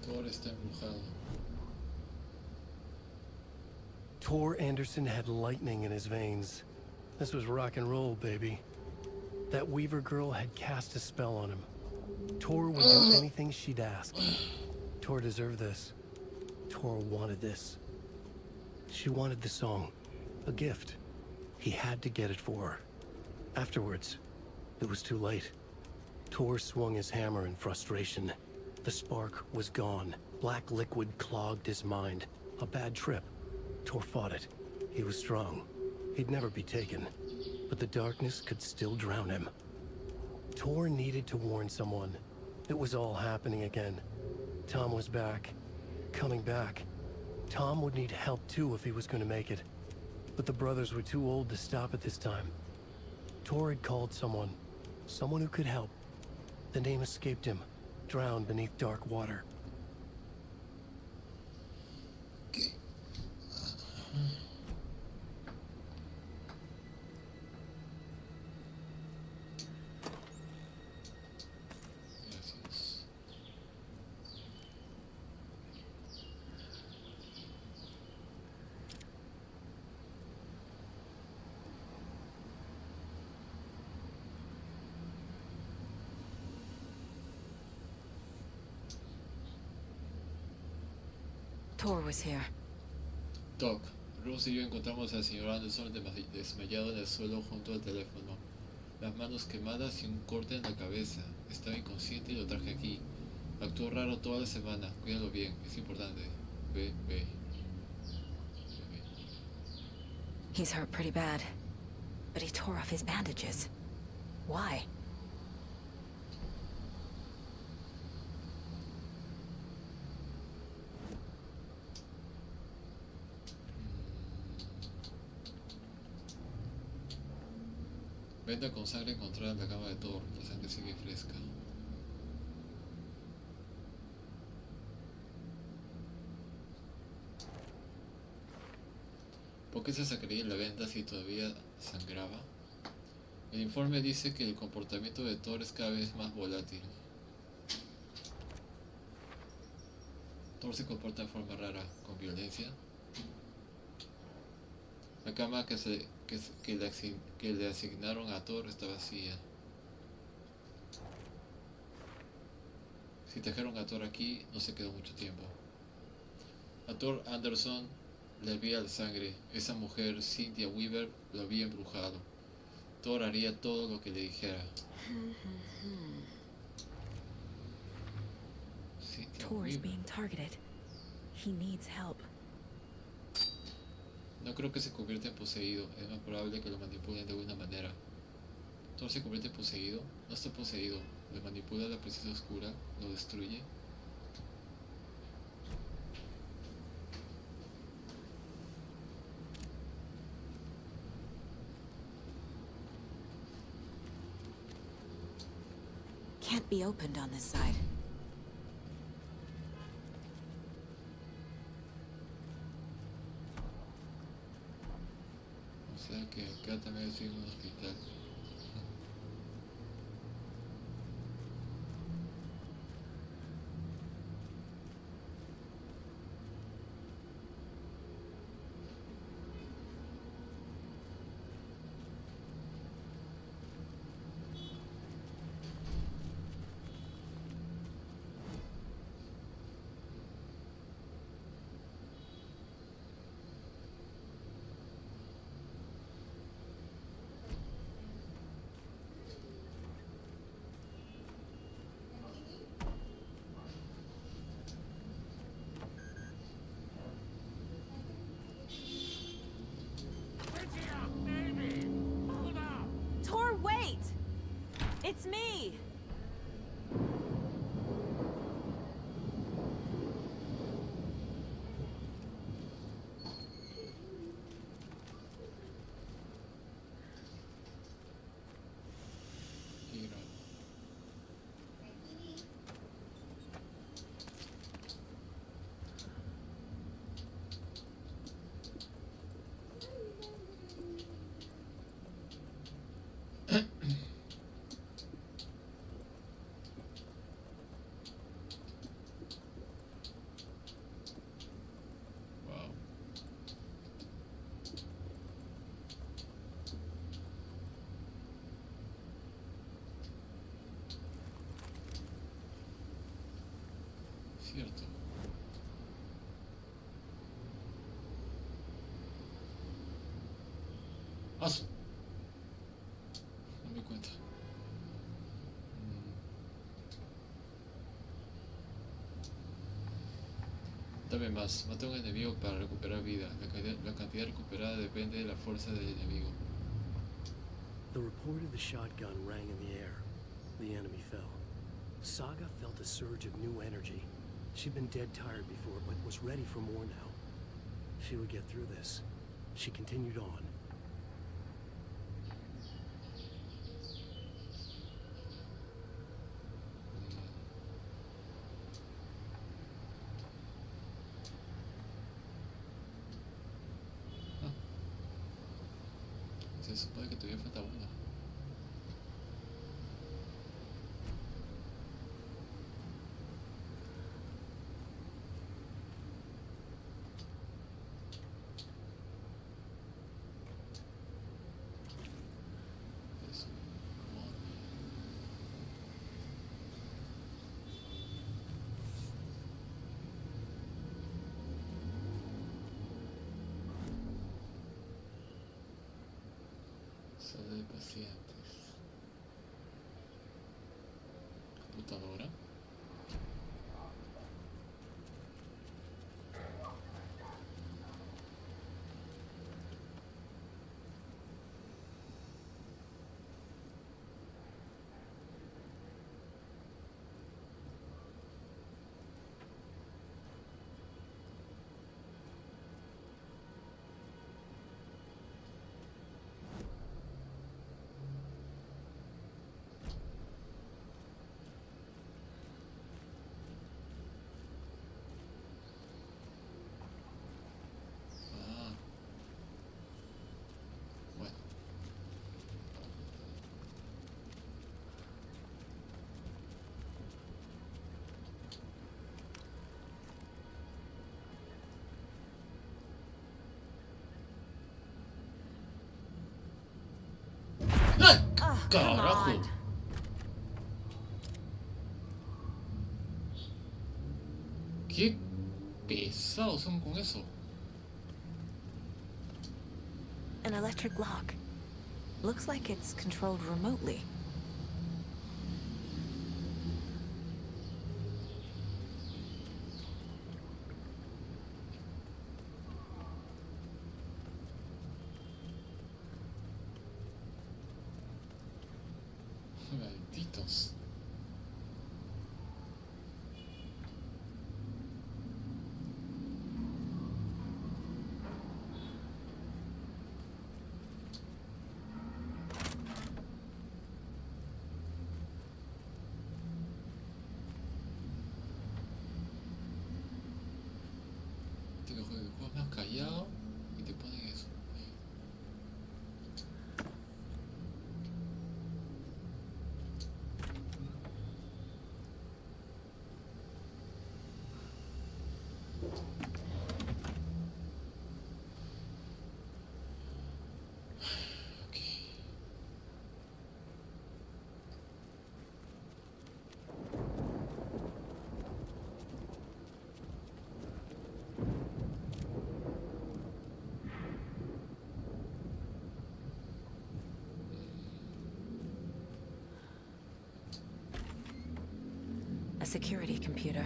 Thor está embrujado. Tor Anderson had lightning in his veins. This was rock and roll, baby. That Weaver girl had cast a spell on him. Tor would do anything she'd ask. Tor deserved this. Tor wanted this. She wanted the song. A gift. He had to get it for her. Afterwards, it was too late. Tor swung his hammer in frustration. The spark was gone. Black liquid clogged his mind. A bad trip. Tor fought it. He was strong. He'd never be taken. But the darkness could still drown him. Tor needed to warn someone. It was all happening again. Tom was back. Coming back. Tom would need help too if he was going to make it. But the brothers were too old to stop at this time. Tor had called someone. Someone who could help. The name escaped him. Drowned beneath dark water. Gracias. Tor was here. Doc, Rose y yo encontramos al señor Anderson desmayado en el suelo junto al teléfono. Las manos quemadas y un corte en la cabeza. Estaba inconsciente y lo traje aquí. Actuó raro toda la semana. Cuídalo bien, es importante. Ve. He's hurt pretty bad. But he tore off his bandages. Why? Venda con sangre encontrada en la cama de Thor. La sangre sigue fresca. ¿Por qué se sacaría la venda si todavía sangraba? El informe dice que el comportamiento de Thor es cada vez más volátil. Thor se comporta de forma rara, con violencia. La cama que le asignaron a Thor está vacía. Si trajeron a Thor aquí, no se quedó mucho tiempo. A Thor Anderson le había la sangre. Esa mujer, Cynthia Weaver, lo había embrujado. Thor haría todo lo que le dijera. Thor's being targeted. He needs help. No creo que se convierta en poseído. Es más probable que lo manipulen de alguna manera. Thor se convierte en poseído. No está poseído. Le manipula la presencia oscura. Lo destruye. Can't be opened on this side. O sea que acá también estoy en un hospital. Tor, wait! It's me! Wow. Cierto. ¡Asu! No me cuenta. Dame más. Mata a un enemigo para recuperar vida. La cantidad recuperada depende de la fuerza del enemigo. The report of the shotgun rang in the air. The enemy fell. Saga felt a surge of new energy. She'd been dead tired before, but was ready for more now. She would get through this. She continued on. Se supone que todavía falta una. Eso. Sala de pacientes. Computadora. Ah. Bueno. ¡Ah! Come ¡Carajo! on. Qué pesados son con eso. An electric lock. Looks like it's controlled remotely. Malditos. Te lo juego más callado y te ponen eso. Ok. A security computer.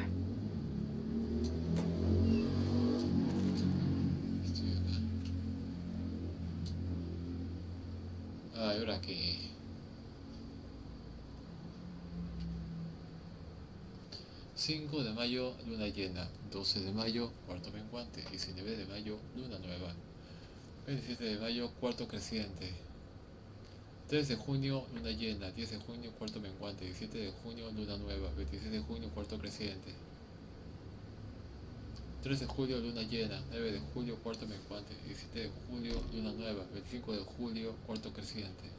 Estoy acá. Ah, ¿y ahora qué? 5 de mayo, luna llena. 12 de mayo, cuarto menguante. 19 de mayo, luna nueva. 27 de mayo, cuarto creciente. 3 de junio, luna llena. 10 de junio, cuarto menguante. 17 de junio, luna nueva. 26 de junio, cuarto creciente. 3 de julio, luna llena. 9 de julio, cuarto menguante. 17 de julio, luna nueva. 25 de julio, cuarto creciente.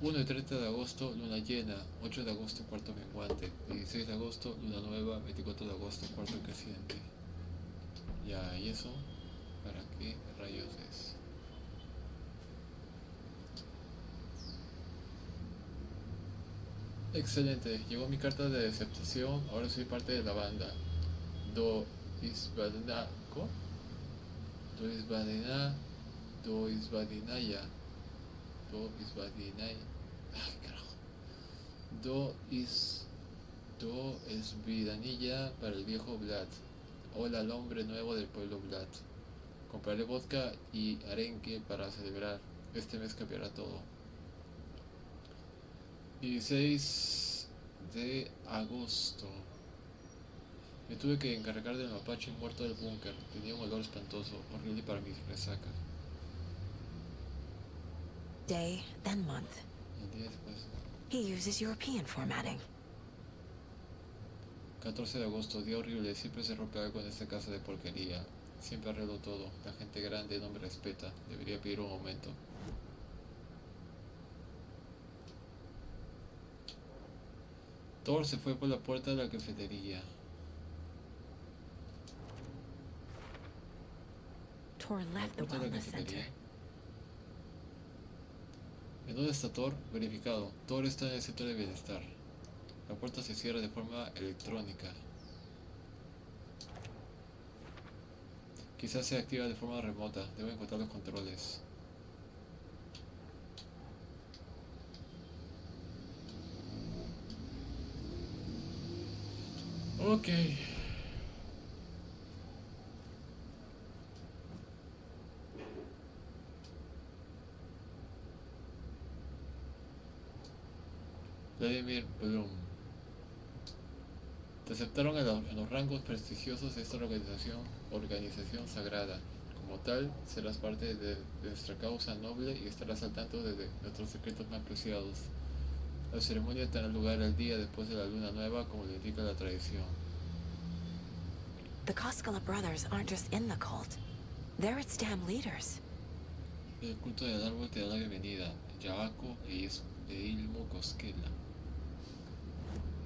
1 y 30 de agosto, luna llena. 8 de agosto, cuarto menguante. 16 de agosto, luna nueva. 24 de agosto, cuarto creciente. Ya, ¿y eso? ¿Para qué rayos es? Excelente, llegó mi carta de aceptación. Ahora soy parte de la banda. Do Isbadina. ¿Cómo? Do Isbadina. Do Isbadinaya. Do Isbadinaya. Ay, carajo. Do es vidanilla para el viejo Vlad. Hola al hombre nuevo del pueblo Vlad. Compraré vodka y arenque para celebrar. Este mes cambiará todo. 16 de agosto. Me tuve que encargar del mapache muerto del búnker. Tenía un olor espantoso, horrible para mis resacas. Day, then month. El día después. He uses European formatting. 14 de agosto, día horrible. Siempre se rompe algo en esta casa de porquería. Siempre arreglo todo. La gente grande no me respeta. Debería pedir un aumento. Thor se fue por la puerta de la cafetería. Thor left the wellness center. ¿En dónde está Thor? Verificado. Thor está en el centro de bienestar. La puerta se cierra de forma electrónica. Quizás se activa de forma remota. Debo encontrar los controles. Ok. Vladimir Bloom. Te aceptaron en los rangos prestigiosos de esta organización sagrada. Como tal, serás parte de nuestra causa noble y estarás al tanto de nuestros secretos más preciados. La ceremonia tendrá lugar el día después de la luna nueva, como lo indica la tradición. The Koskela brothers aren't just in the cult. They're its damn leaders. El culto del árbol te da la bienvenida. Yaako e Ilmo Koskela.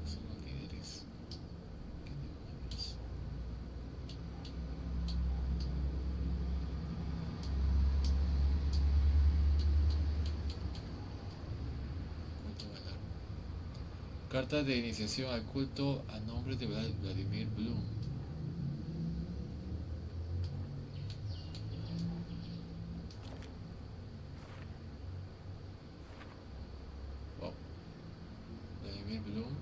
Son los líderes. ¿Qué demonios? Culto del árbol. Carta de iniciación al culto a nombre de Vladimir Bloom. Wow. Vladimir Bloom.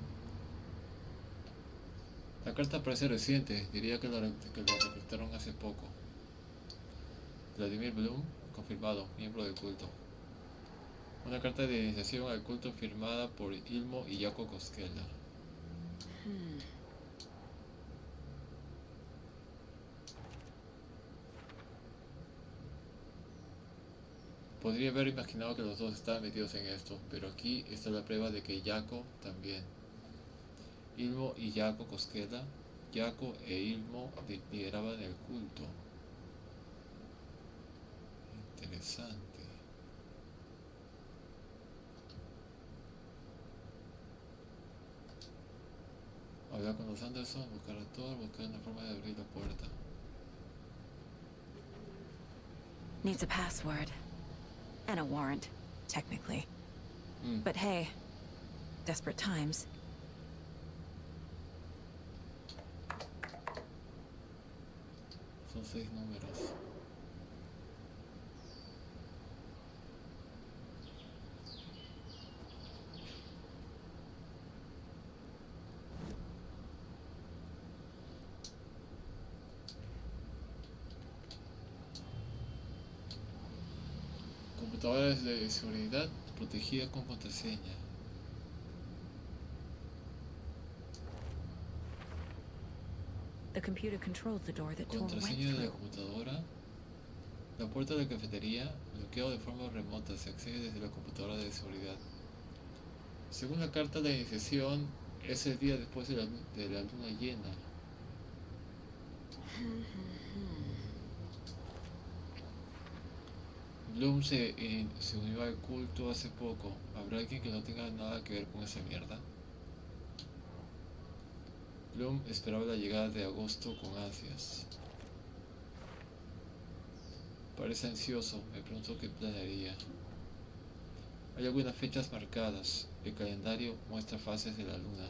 La carta parece reciente, diría que la reclutaron hace poco. Vladimir Bloom, confirmado, miembro del culto. Una carta de iniciación al culto firmada por Ilmo y Jaco Koskela. Podría haber imaginado que los dos estaban metidos en esto, pero aquí está la prueba de que Jaco también. Ilmo y Jaco Koskela. Jaco e Ilmo lideraban el culto. Interesante. Hablar con los Anderson, buscar a Thor, buscar una forma de abrir la puerta. Needs a password. And a warrant, technically. But hey, desperate times. Son 6 números. Computadoras de seguridad protegidas con contraseña. The computer controls the door that Tor went Contraseña de la through. computadora. La puerta de la cafetería, bloqueado de forma remota, se accede desde la computadora de seguridad. Según la carta de iniciación, es el día después de la luna llena. Bloom se unió al culto hace poco. ¿Habrá alguien que no tenga nada que ver con esa mierda? Bloom esperaba la llegada de agosto con ansias. Parece ansioso, me pregunto qué planearía. Hay algunas fechas marcadas. El calendario muestra fases de la luna.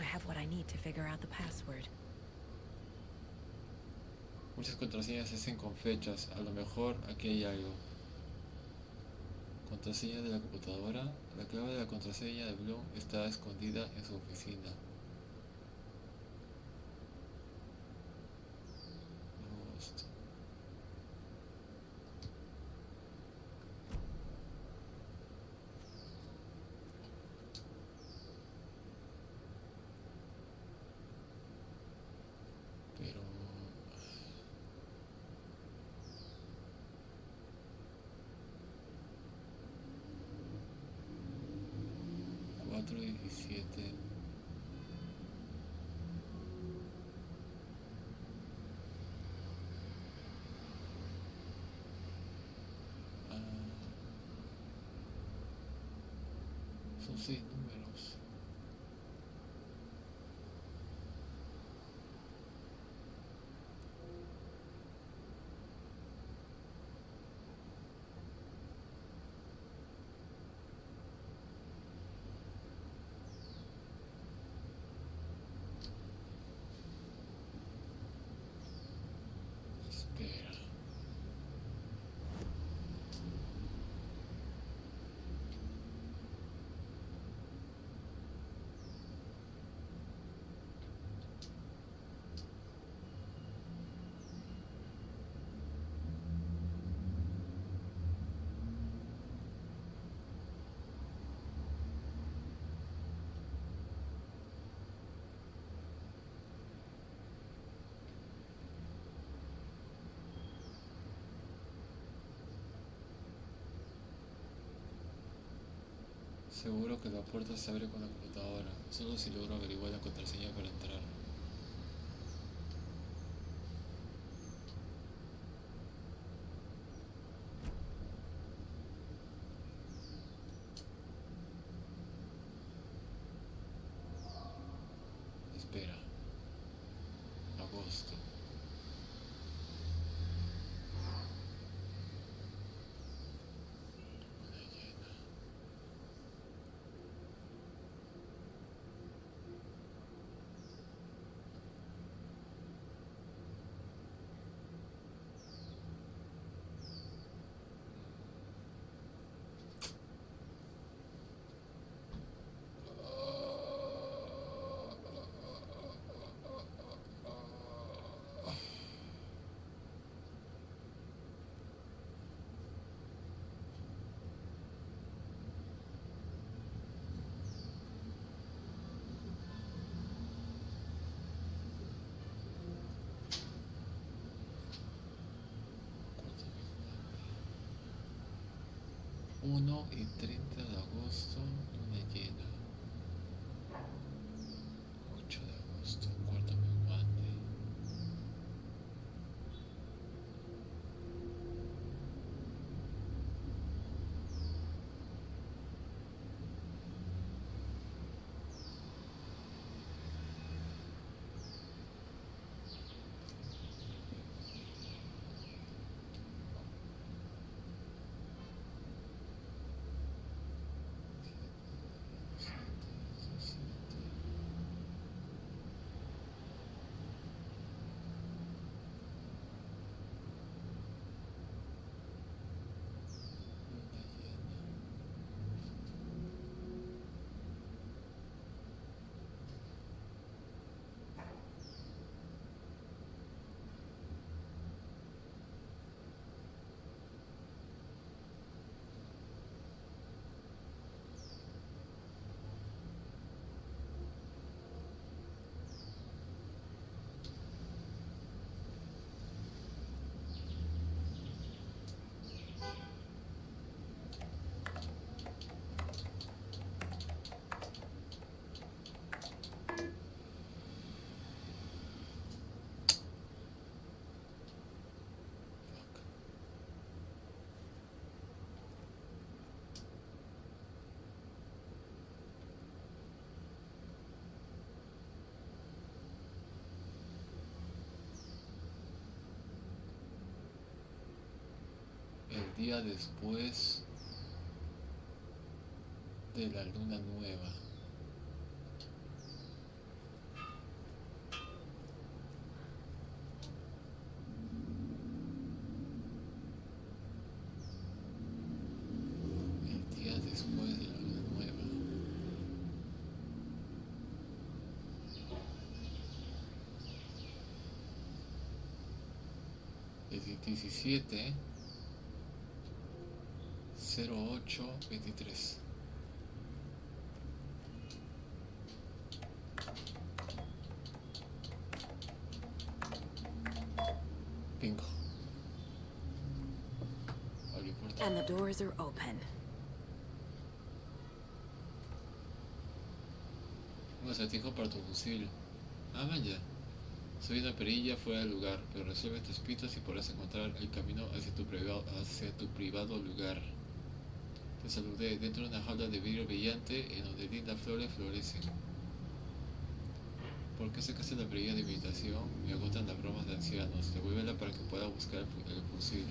I have what I need to figure out the password. Muchas contraseñas se hacen con fechas. A lo mejor aquí hay algo. Contraseña de la computadora. La clave de la contraseña de Bloom está escondida en su oficina. Agosto. Pero 4/17. Son 6 números. Espera. Seguro que la puerta se abre con la computadora, solo si logro averiguar la contraseña para entrar. Espera. Agosto. Luna llena. 1 y 30 de agosto, luna llena. 8 de agosto, cuarto menguante. El día después de la luna nueva. El día después de la luna nueva. El 17 08-23. Bingo. Abrí puerta. And the doors are open. Un acertijo para tu fusil. Ah, vaya. Soy una perilla fuera del lugar, pero resuelve tus pistas y podrás encontrar el camino hacia tu privado lugar. Te saludé dentro de una jaula de vidrio brillante en donde lindas flores florecen. ¿Por qué sacaste la perilla de invitación? Me agotan las bromas de ancianos. Devuélvela para que pueda buscar el fusil.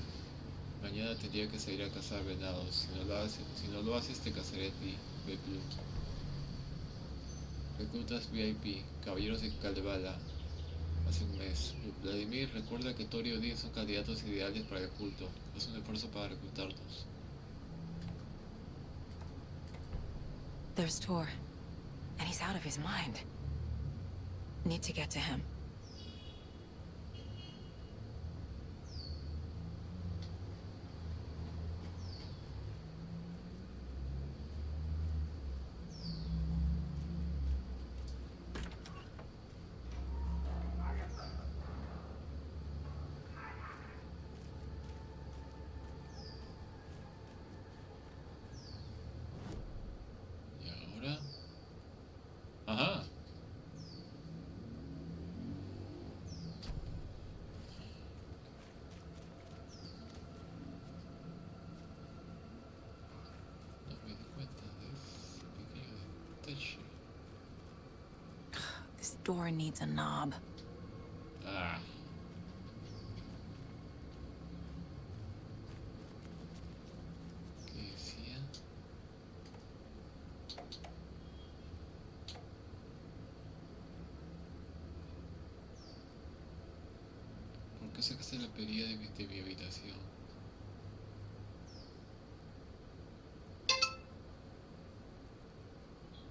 Mañana tendría que salir a cazar venados. Si no lo haces, te cazaré a ti. B. Reclutas VIP, caballeros de Kalevala. Hace un mes. Vladimir recuerda que Tori y Odin son candidatos ideales para el culto. Haz un esfuerzo para reclutarlos. There's Tor, and he's out of his mind. Need to get to him. Ajá. No me di cuenta de ese pequeño detalle. This door needs a knob. Ah. ¿Qué decía? ¿Por qué sacaste la perilla de mi habitación?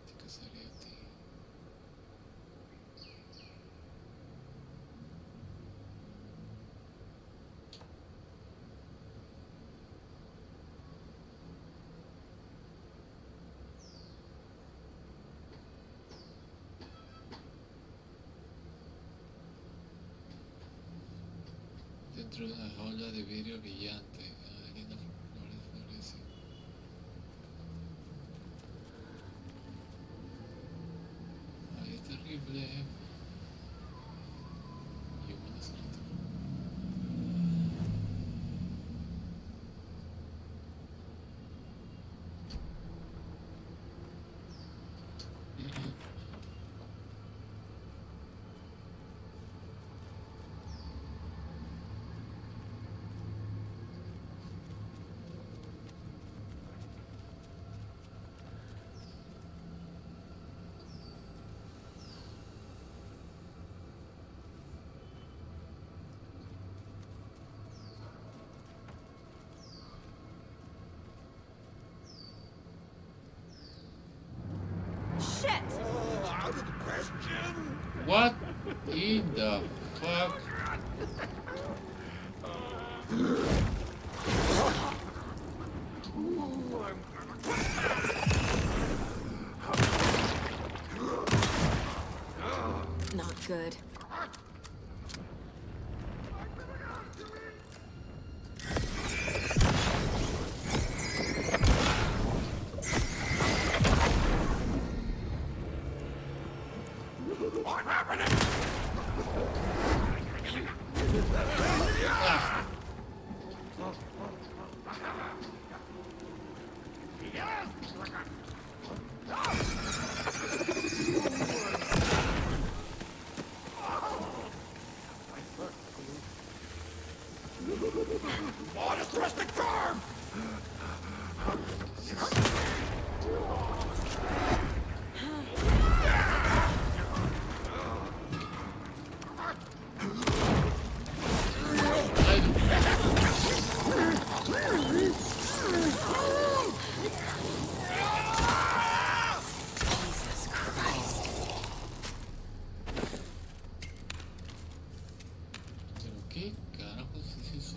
Te casaré a ti. Dentro de una jaula de vidrio brillante, lindas flores florecen. horrible. Y un escrito. Shit! Out of the question. What in the fuck? Not good. What's happening? Modest rustic charm! Jesus Christ. ¿Pero qué carajos es eso?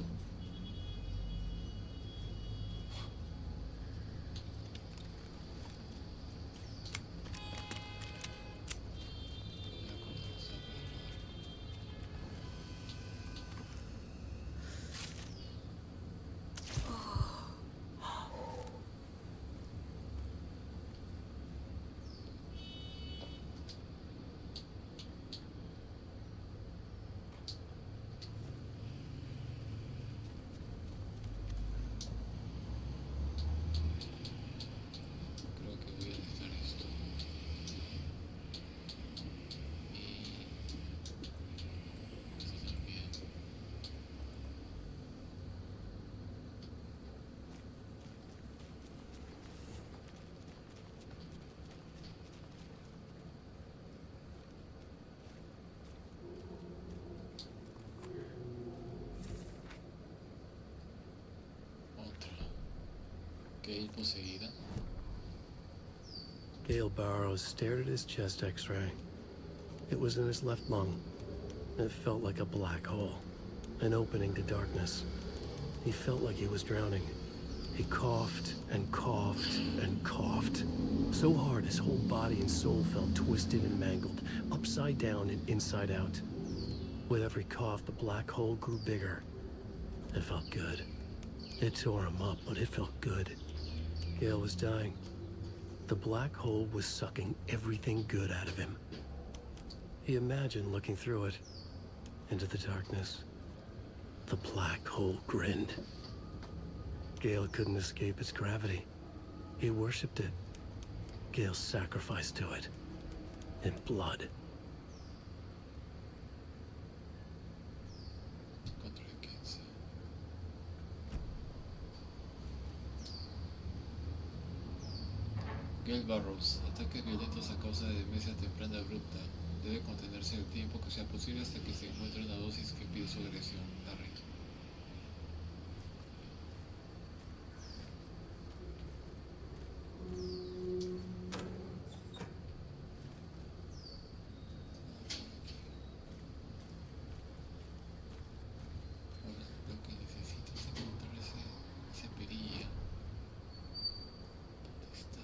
Creo que voy a dejar esto. Y esto también. Otra. Gale poseída. Gale Barrows stared at his chest x-ray. It was in his left lung. It felt like a black hole, an opening to darkness. He felt like he was drowning. He coughed and coughed and coughed. So hard his whole body and soul felt twisted and mangled, upside down and inside out. With every cough, the black hole grew bigger. It felt good. It tore him up, but it felt good. Gale was dying. The black hole was sucking everything good out of him. He imagined looking through it, into the darkness. The black hole grinned. Gale couldn't escape its gravity. He worshipped it. Gale sacrificed to it. In blood. Contra de 15. Gale Barrows. Ataques violentos a causa de demencia temprana abrupta. Debe contenerse el tiempo que sea posible hasta que se encuentre una dosis que impide su agresión. Darry. Ahora lo que necesito es encontrar esa perilla. ¿Dónde está?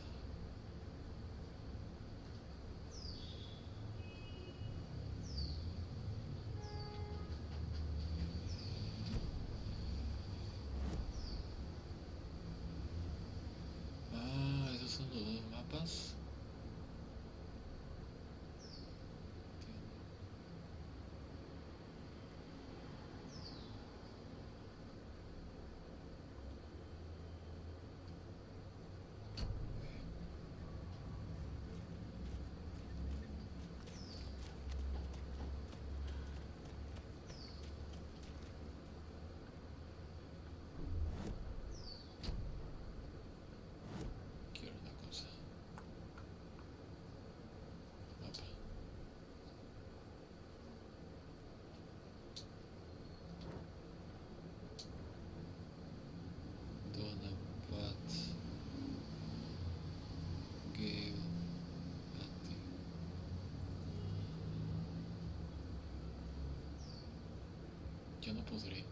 ya no podré.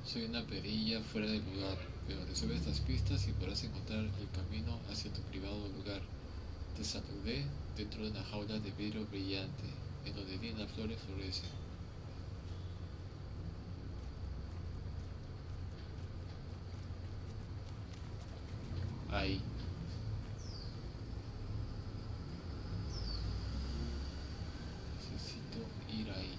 Soy una perilla fuera de lugar, pero recibe estas pistas y podrás encontrar el camino hacia tu privado lugar. Te saludé dentro de una jaula de vidrio brillante, en donde lindas flores florecen. Ahí. Necesito ir ahí.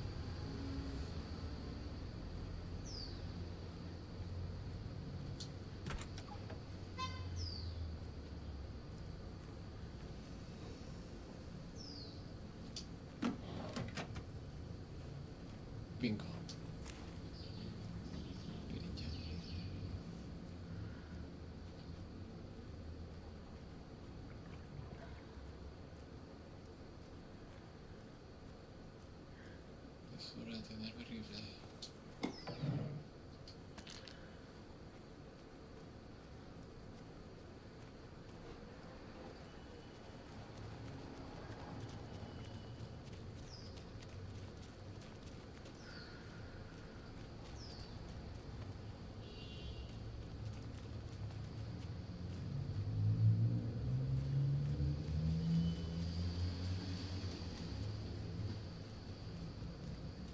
Bingo. Perilla. Es hora de tener mi rifle.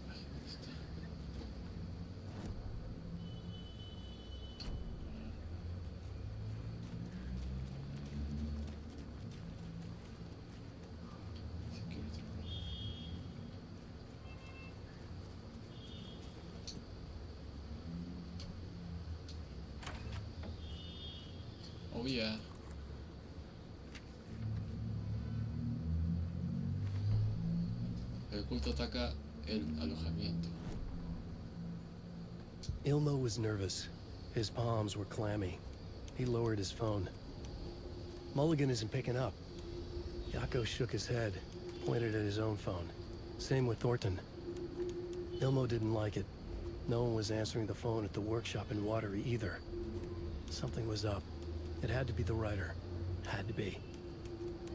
Ahí está. Security room. Oh yeah. El culto ataca el alojamiento. Ilmo was nervous. His palms were clammy. He lowered his phone. Mulligan isn't picking up. Yako shook his head, pointed at his own phone. Same with Thornton. Ilmo didn't like it. No one was answering the phone at the workshop in Watery either. Something was up. It had to be the writer. Had to be.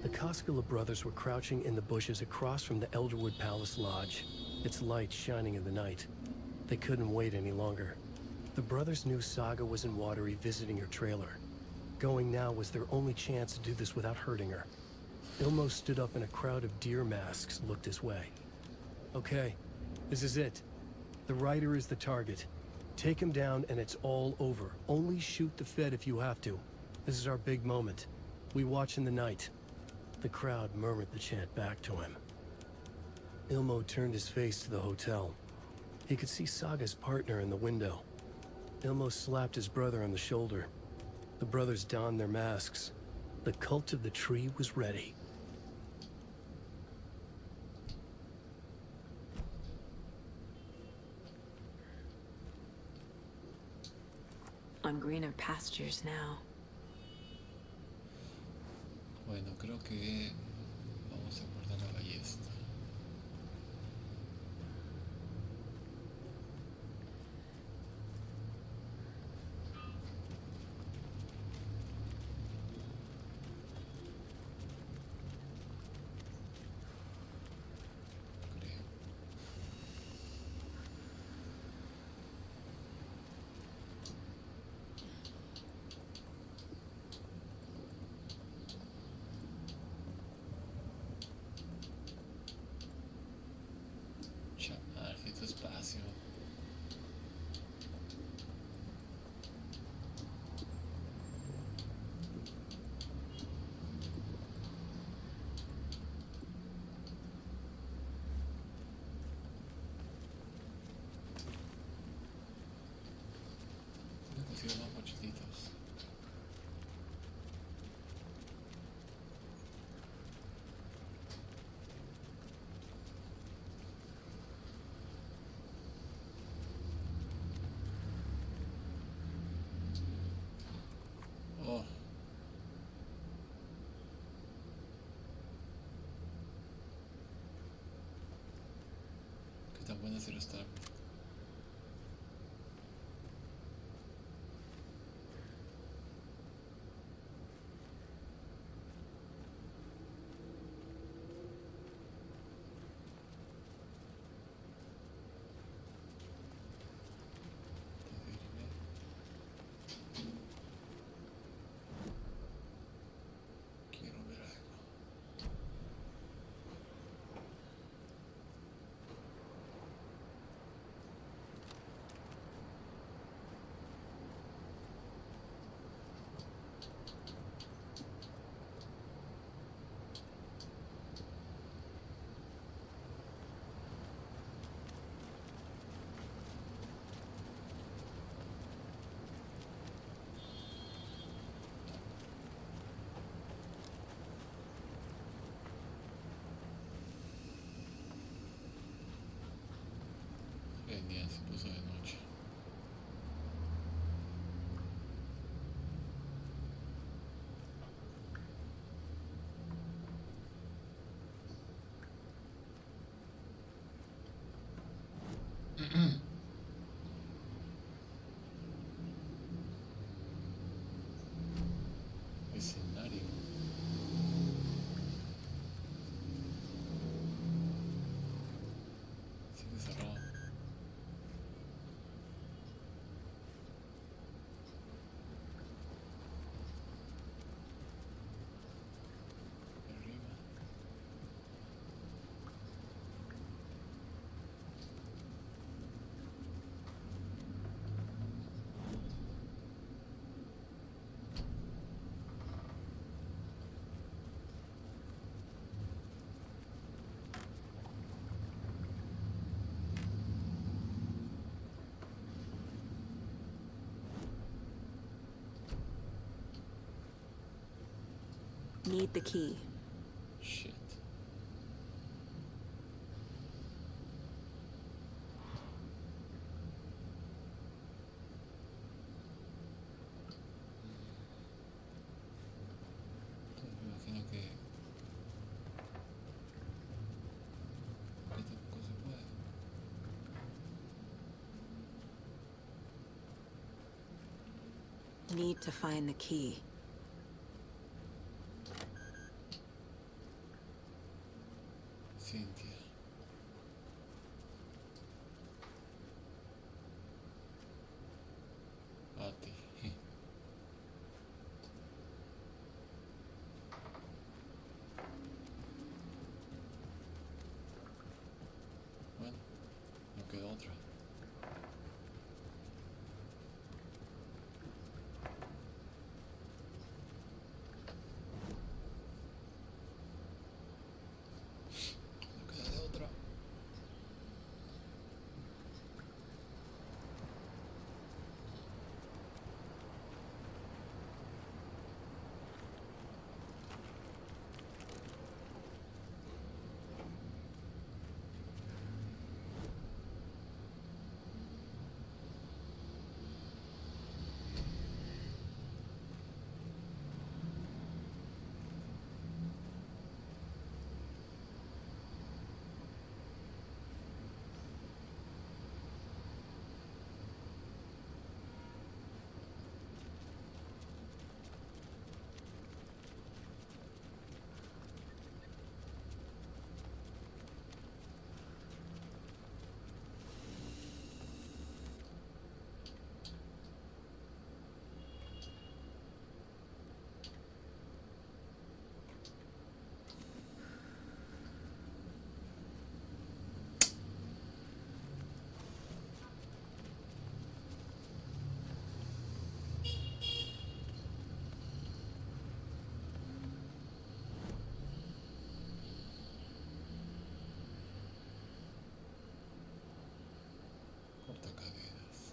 The Koskela brothers were crouching in the bushes across from the Elderwood Palace Lodge, its light shining in the night. They couldn't wait any longer. The brothers knew Saga was in Watery visiting her trailer. Going now was their only chance to do this without hurting her. Ilmo stood up and a crowd of deer masks looked his way. Okay, this is it. The writer is the target. Take him down and it's all over. Only shoot the Fed if you have to. This is our big moment. We watch in the night. The crowd murmured the chant back to him. Ilmo turned his face to the hotel. He could see Saga's partner in the window. Ilmo slapped his brother on the shoulder. The brothers donned their masks. The cult of the tree was ready. On greener pastures now. Bueno, creo que vamos a guardar la ballesta. Creo. arrestarme. Quiero ver algo. Genial, se puso de noche. Escenario. Sigue cerrado. Arriba. Need the key. Shit. Entonces me imagino que tampoco se puede. Need to find the key. Cynthia. Parte. Bueno, no queda otra. No queda de otra. Cortacadenas.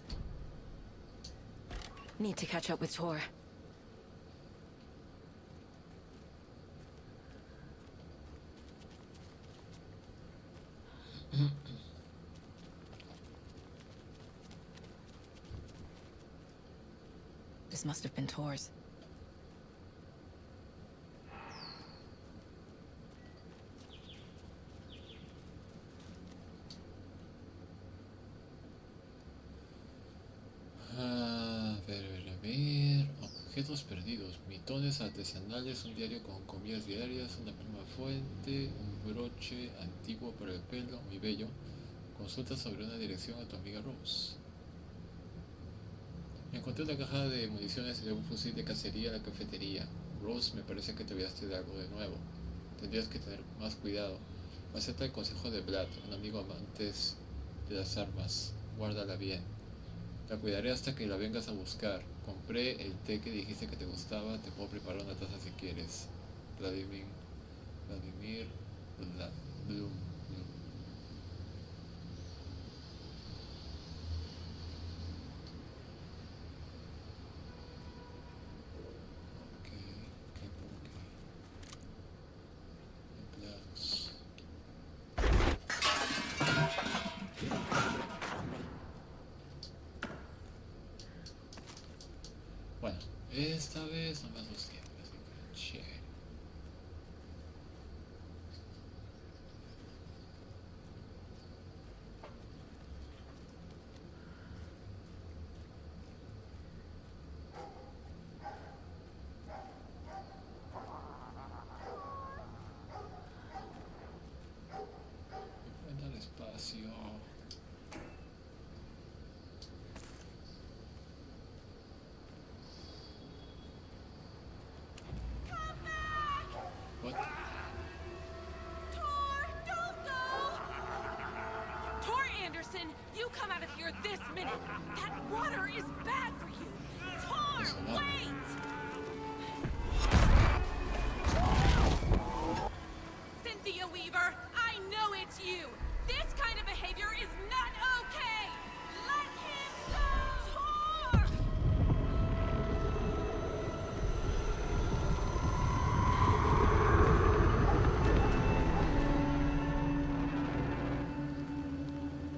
Need to catch up with Tor. This must have been Tor's. Objetos perdidos, mitones artesanales, un diario con comidas diarias, una pluma fuente, un broche antiguo para el pelo, muy bello. Consulta sobre una dirección a tu amiga Rose. Encontré una caja de municiones de un fusil de cacería en la cafetería. Rose, me parece que te olvidaste de algo de nuevo. Tendrías que tener más cuidado. Acepta el consejo de Vlad, un amigo amante de las armas. Guárdala bien. La cuidaré hasta que la vengas a buscar. Compré el té que dijiste que te gustaba. Te puedo preparar una taza si quieres. Vladimir Bloom. Bueno, esta vez no me asusté, así que chévere. Encuentra el espacio. What? Tor, don't go! Tor Anderson, you come out of here this minute. That water is bad for you. Tor, wait! Cynthia Weaver, I know it's you. This kind of behavior is not okay. Let him go! Tor!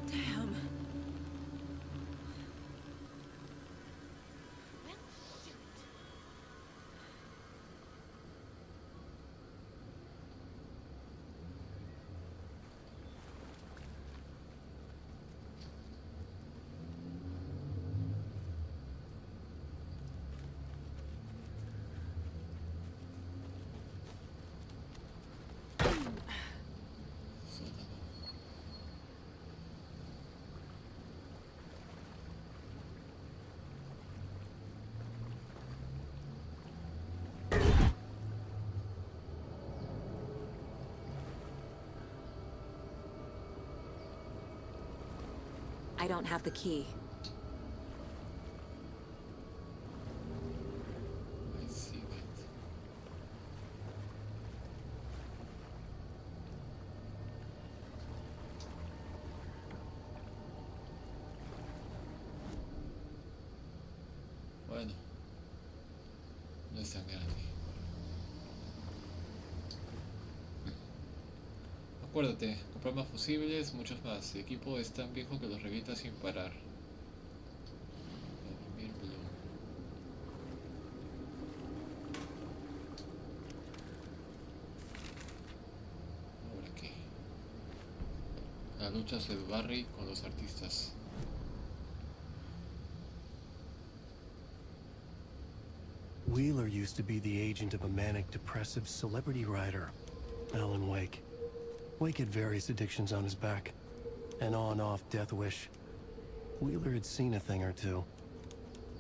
Damn. I don't have the key. I see that. Bueno, no es tan grande. Acuérdate, comprar más fusibles, muchos más. El equipo es tan viejo que los revienta sin parar. Vladimir Bloom. ¿Ahora qué? Las luchas de Barry con los artistas. Wheeler used to be the agent of a manic depressive celebrity writer, Alan Wake. Wake had various addictions on his back. An on-off death wish. Wheeler had seen a thing or two.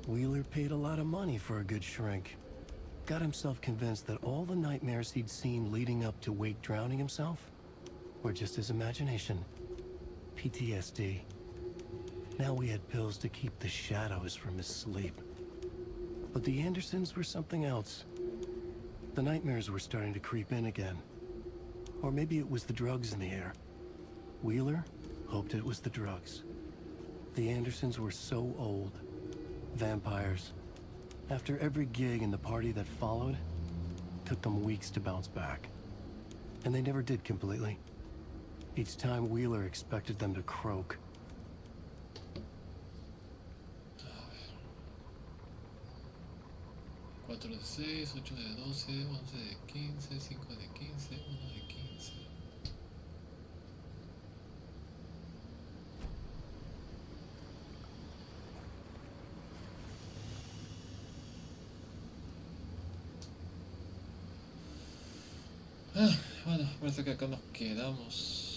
Wheeler paid a lot of money for a good shrink. Got himself convinced that all the nightmares he'd seen leading up to Wake drowning himself were just his imagination. PTSD. Now we had pills to keep the shadows from his sleep. But the Andersons were something else. The nightmares were starting to creep in again. Or maybe it was the drugs in the air. Wheeler hoped it was the drugs. The Andersons were so old. Vampires. After every gig and the party that followed, took them weeks to bounce back. And they never did completely. Each time Wheeler expected them to croak. 4 de 6, 8 de 12, 11 de 15, 5 de 15, 1 de 15. Bueno, parece que acá nos quedamos.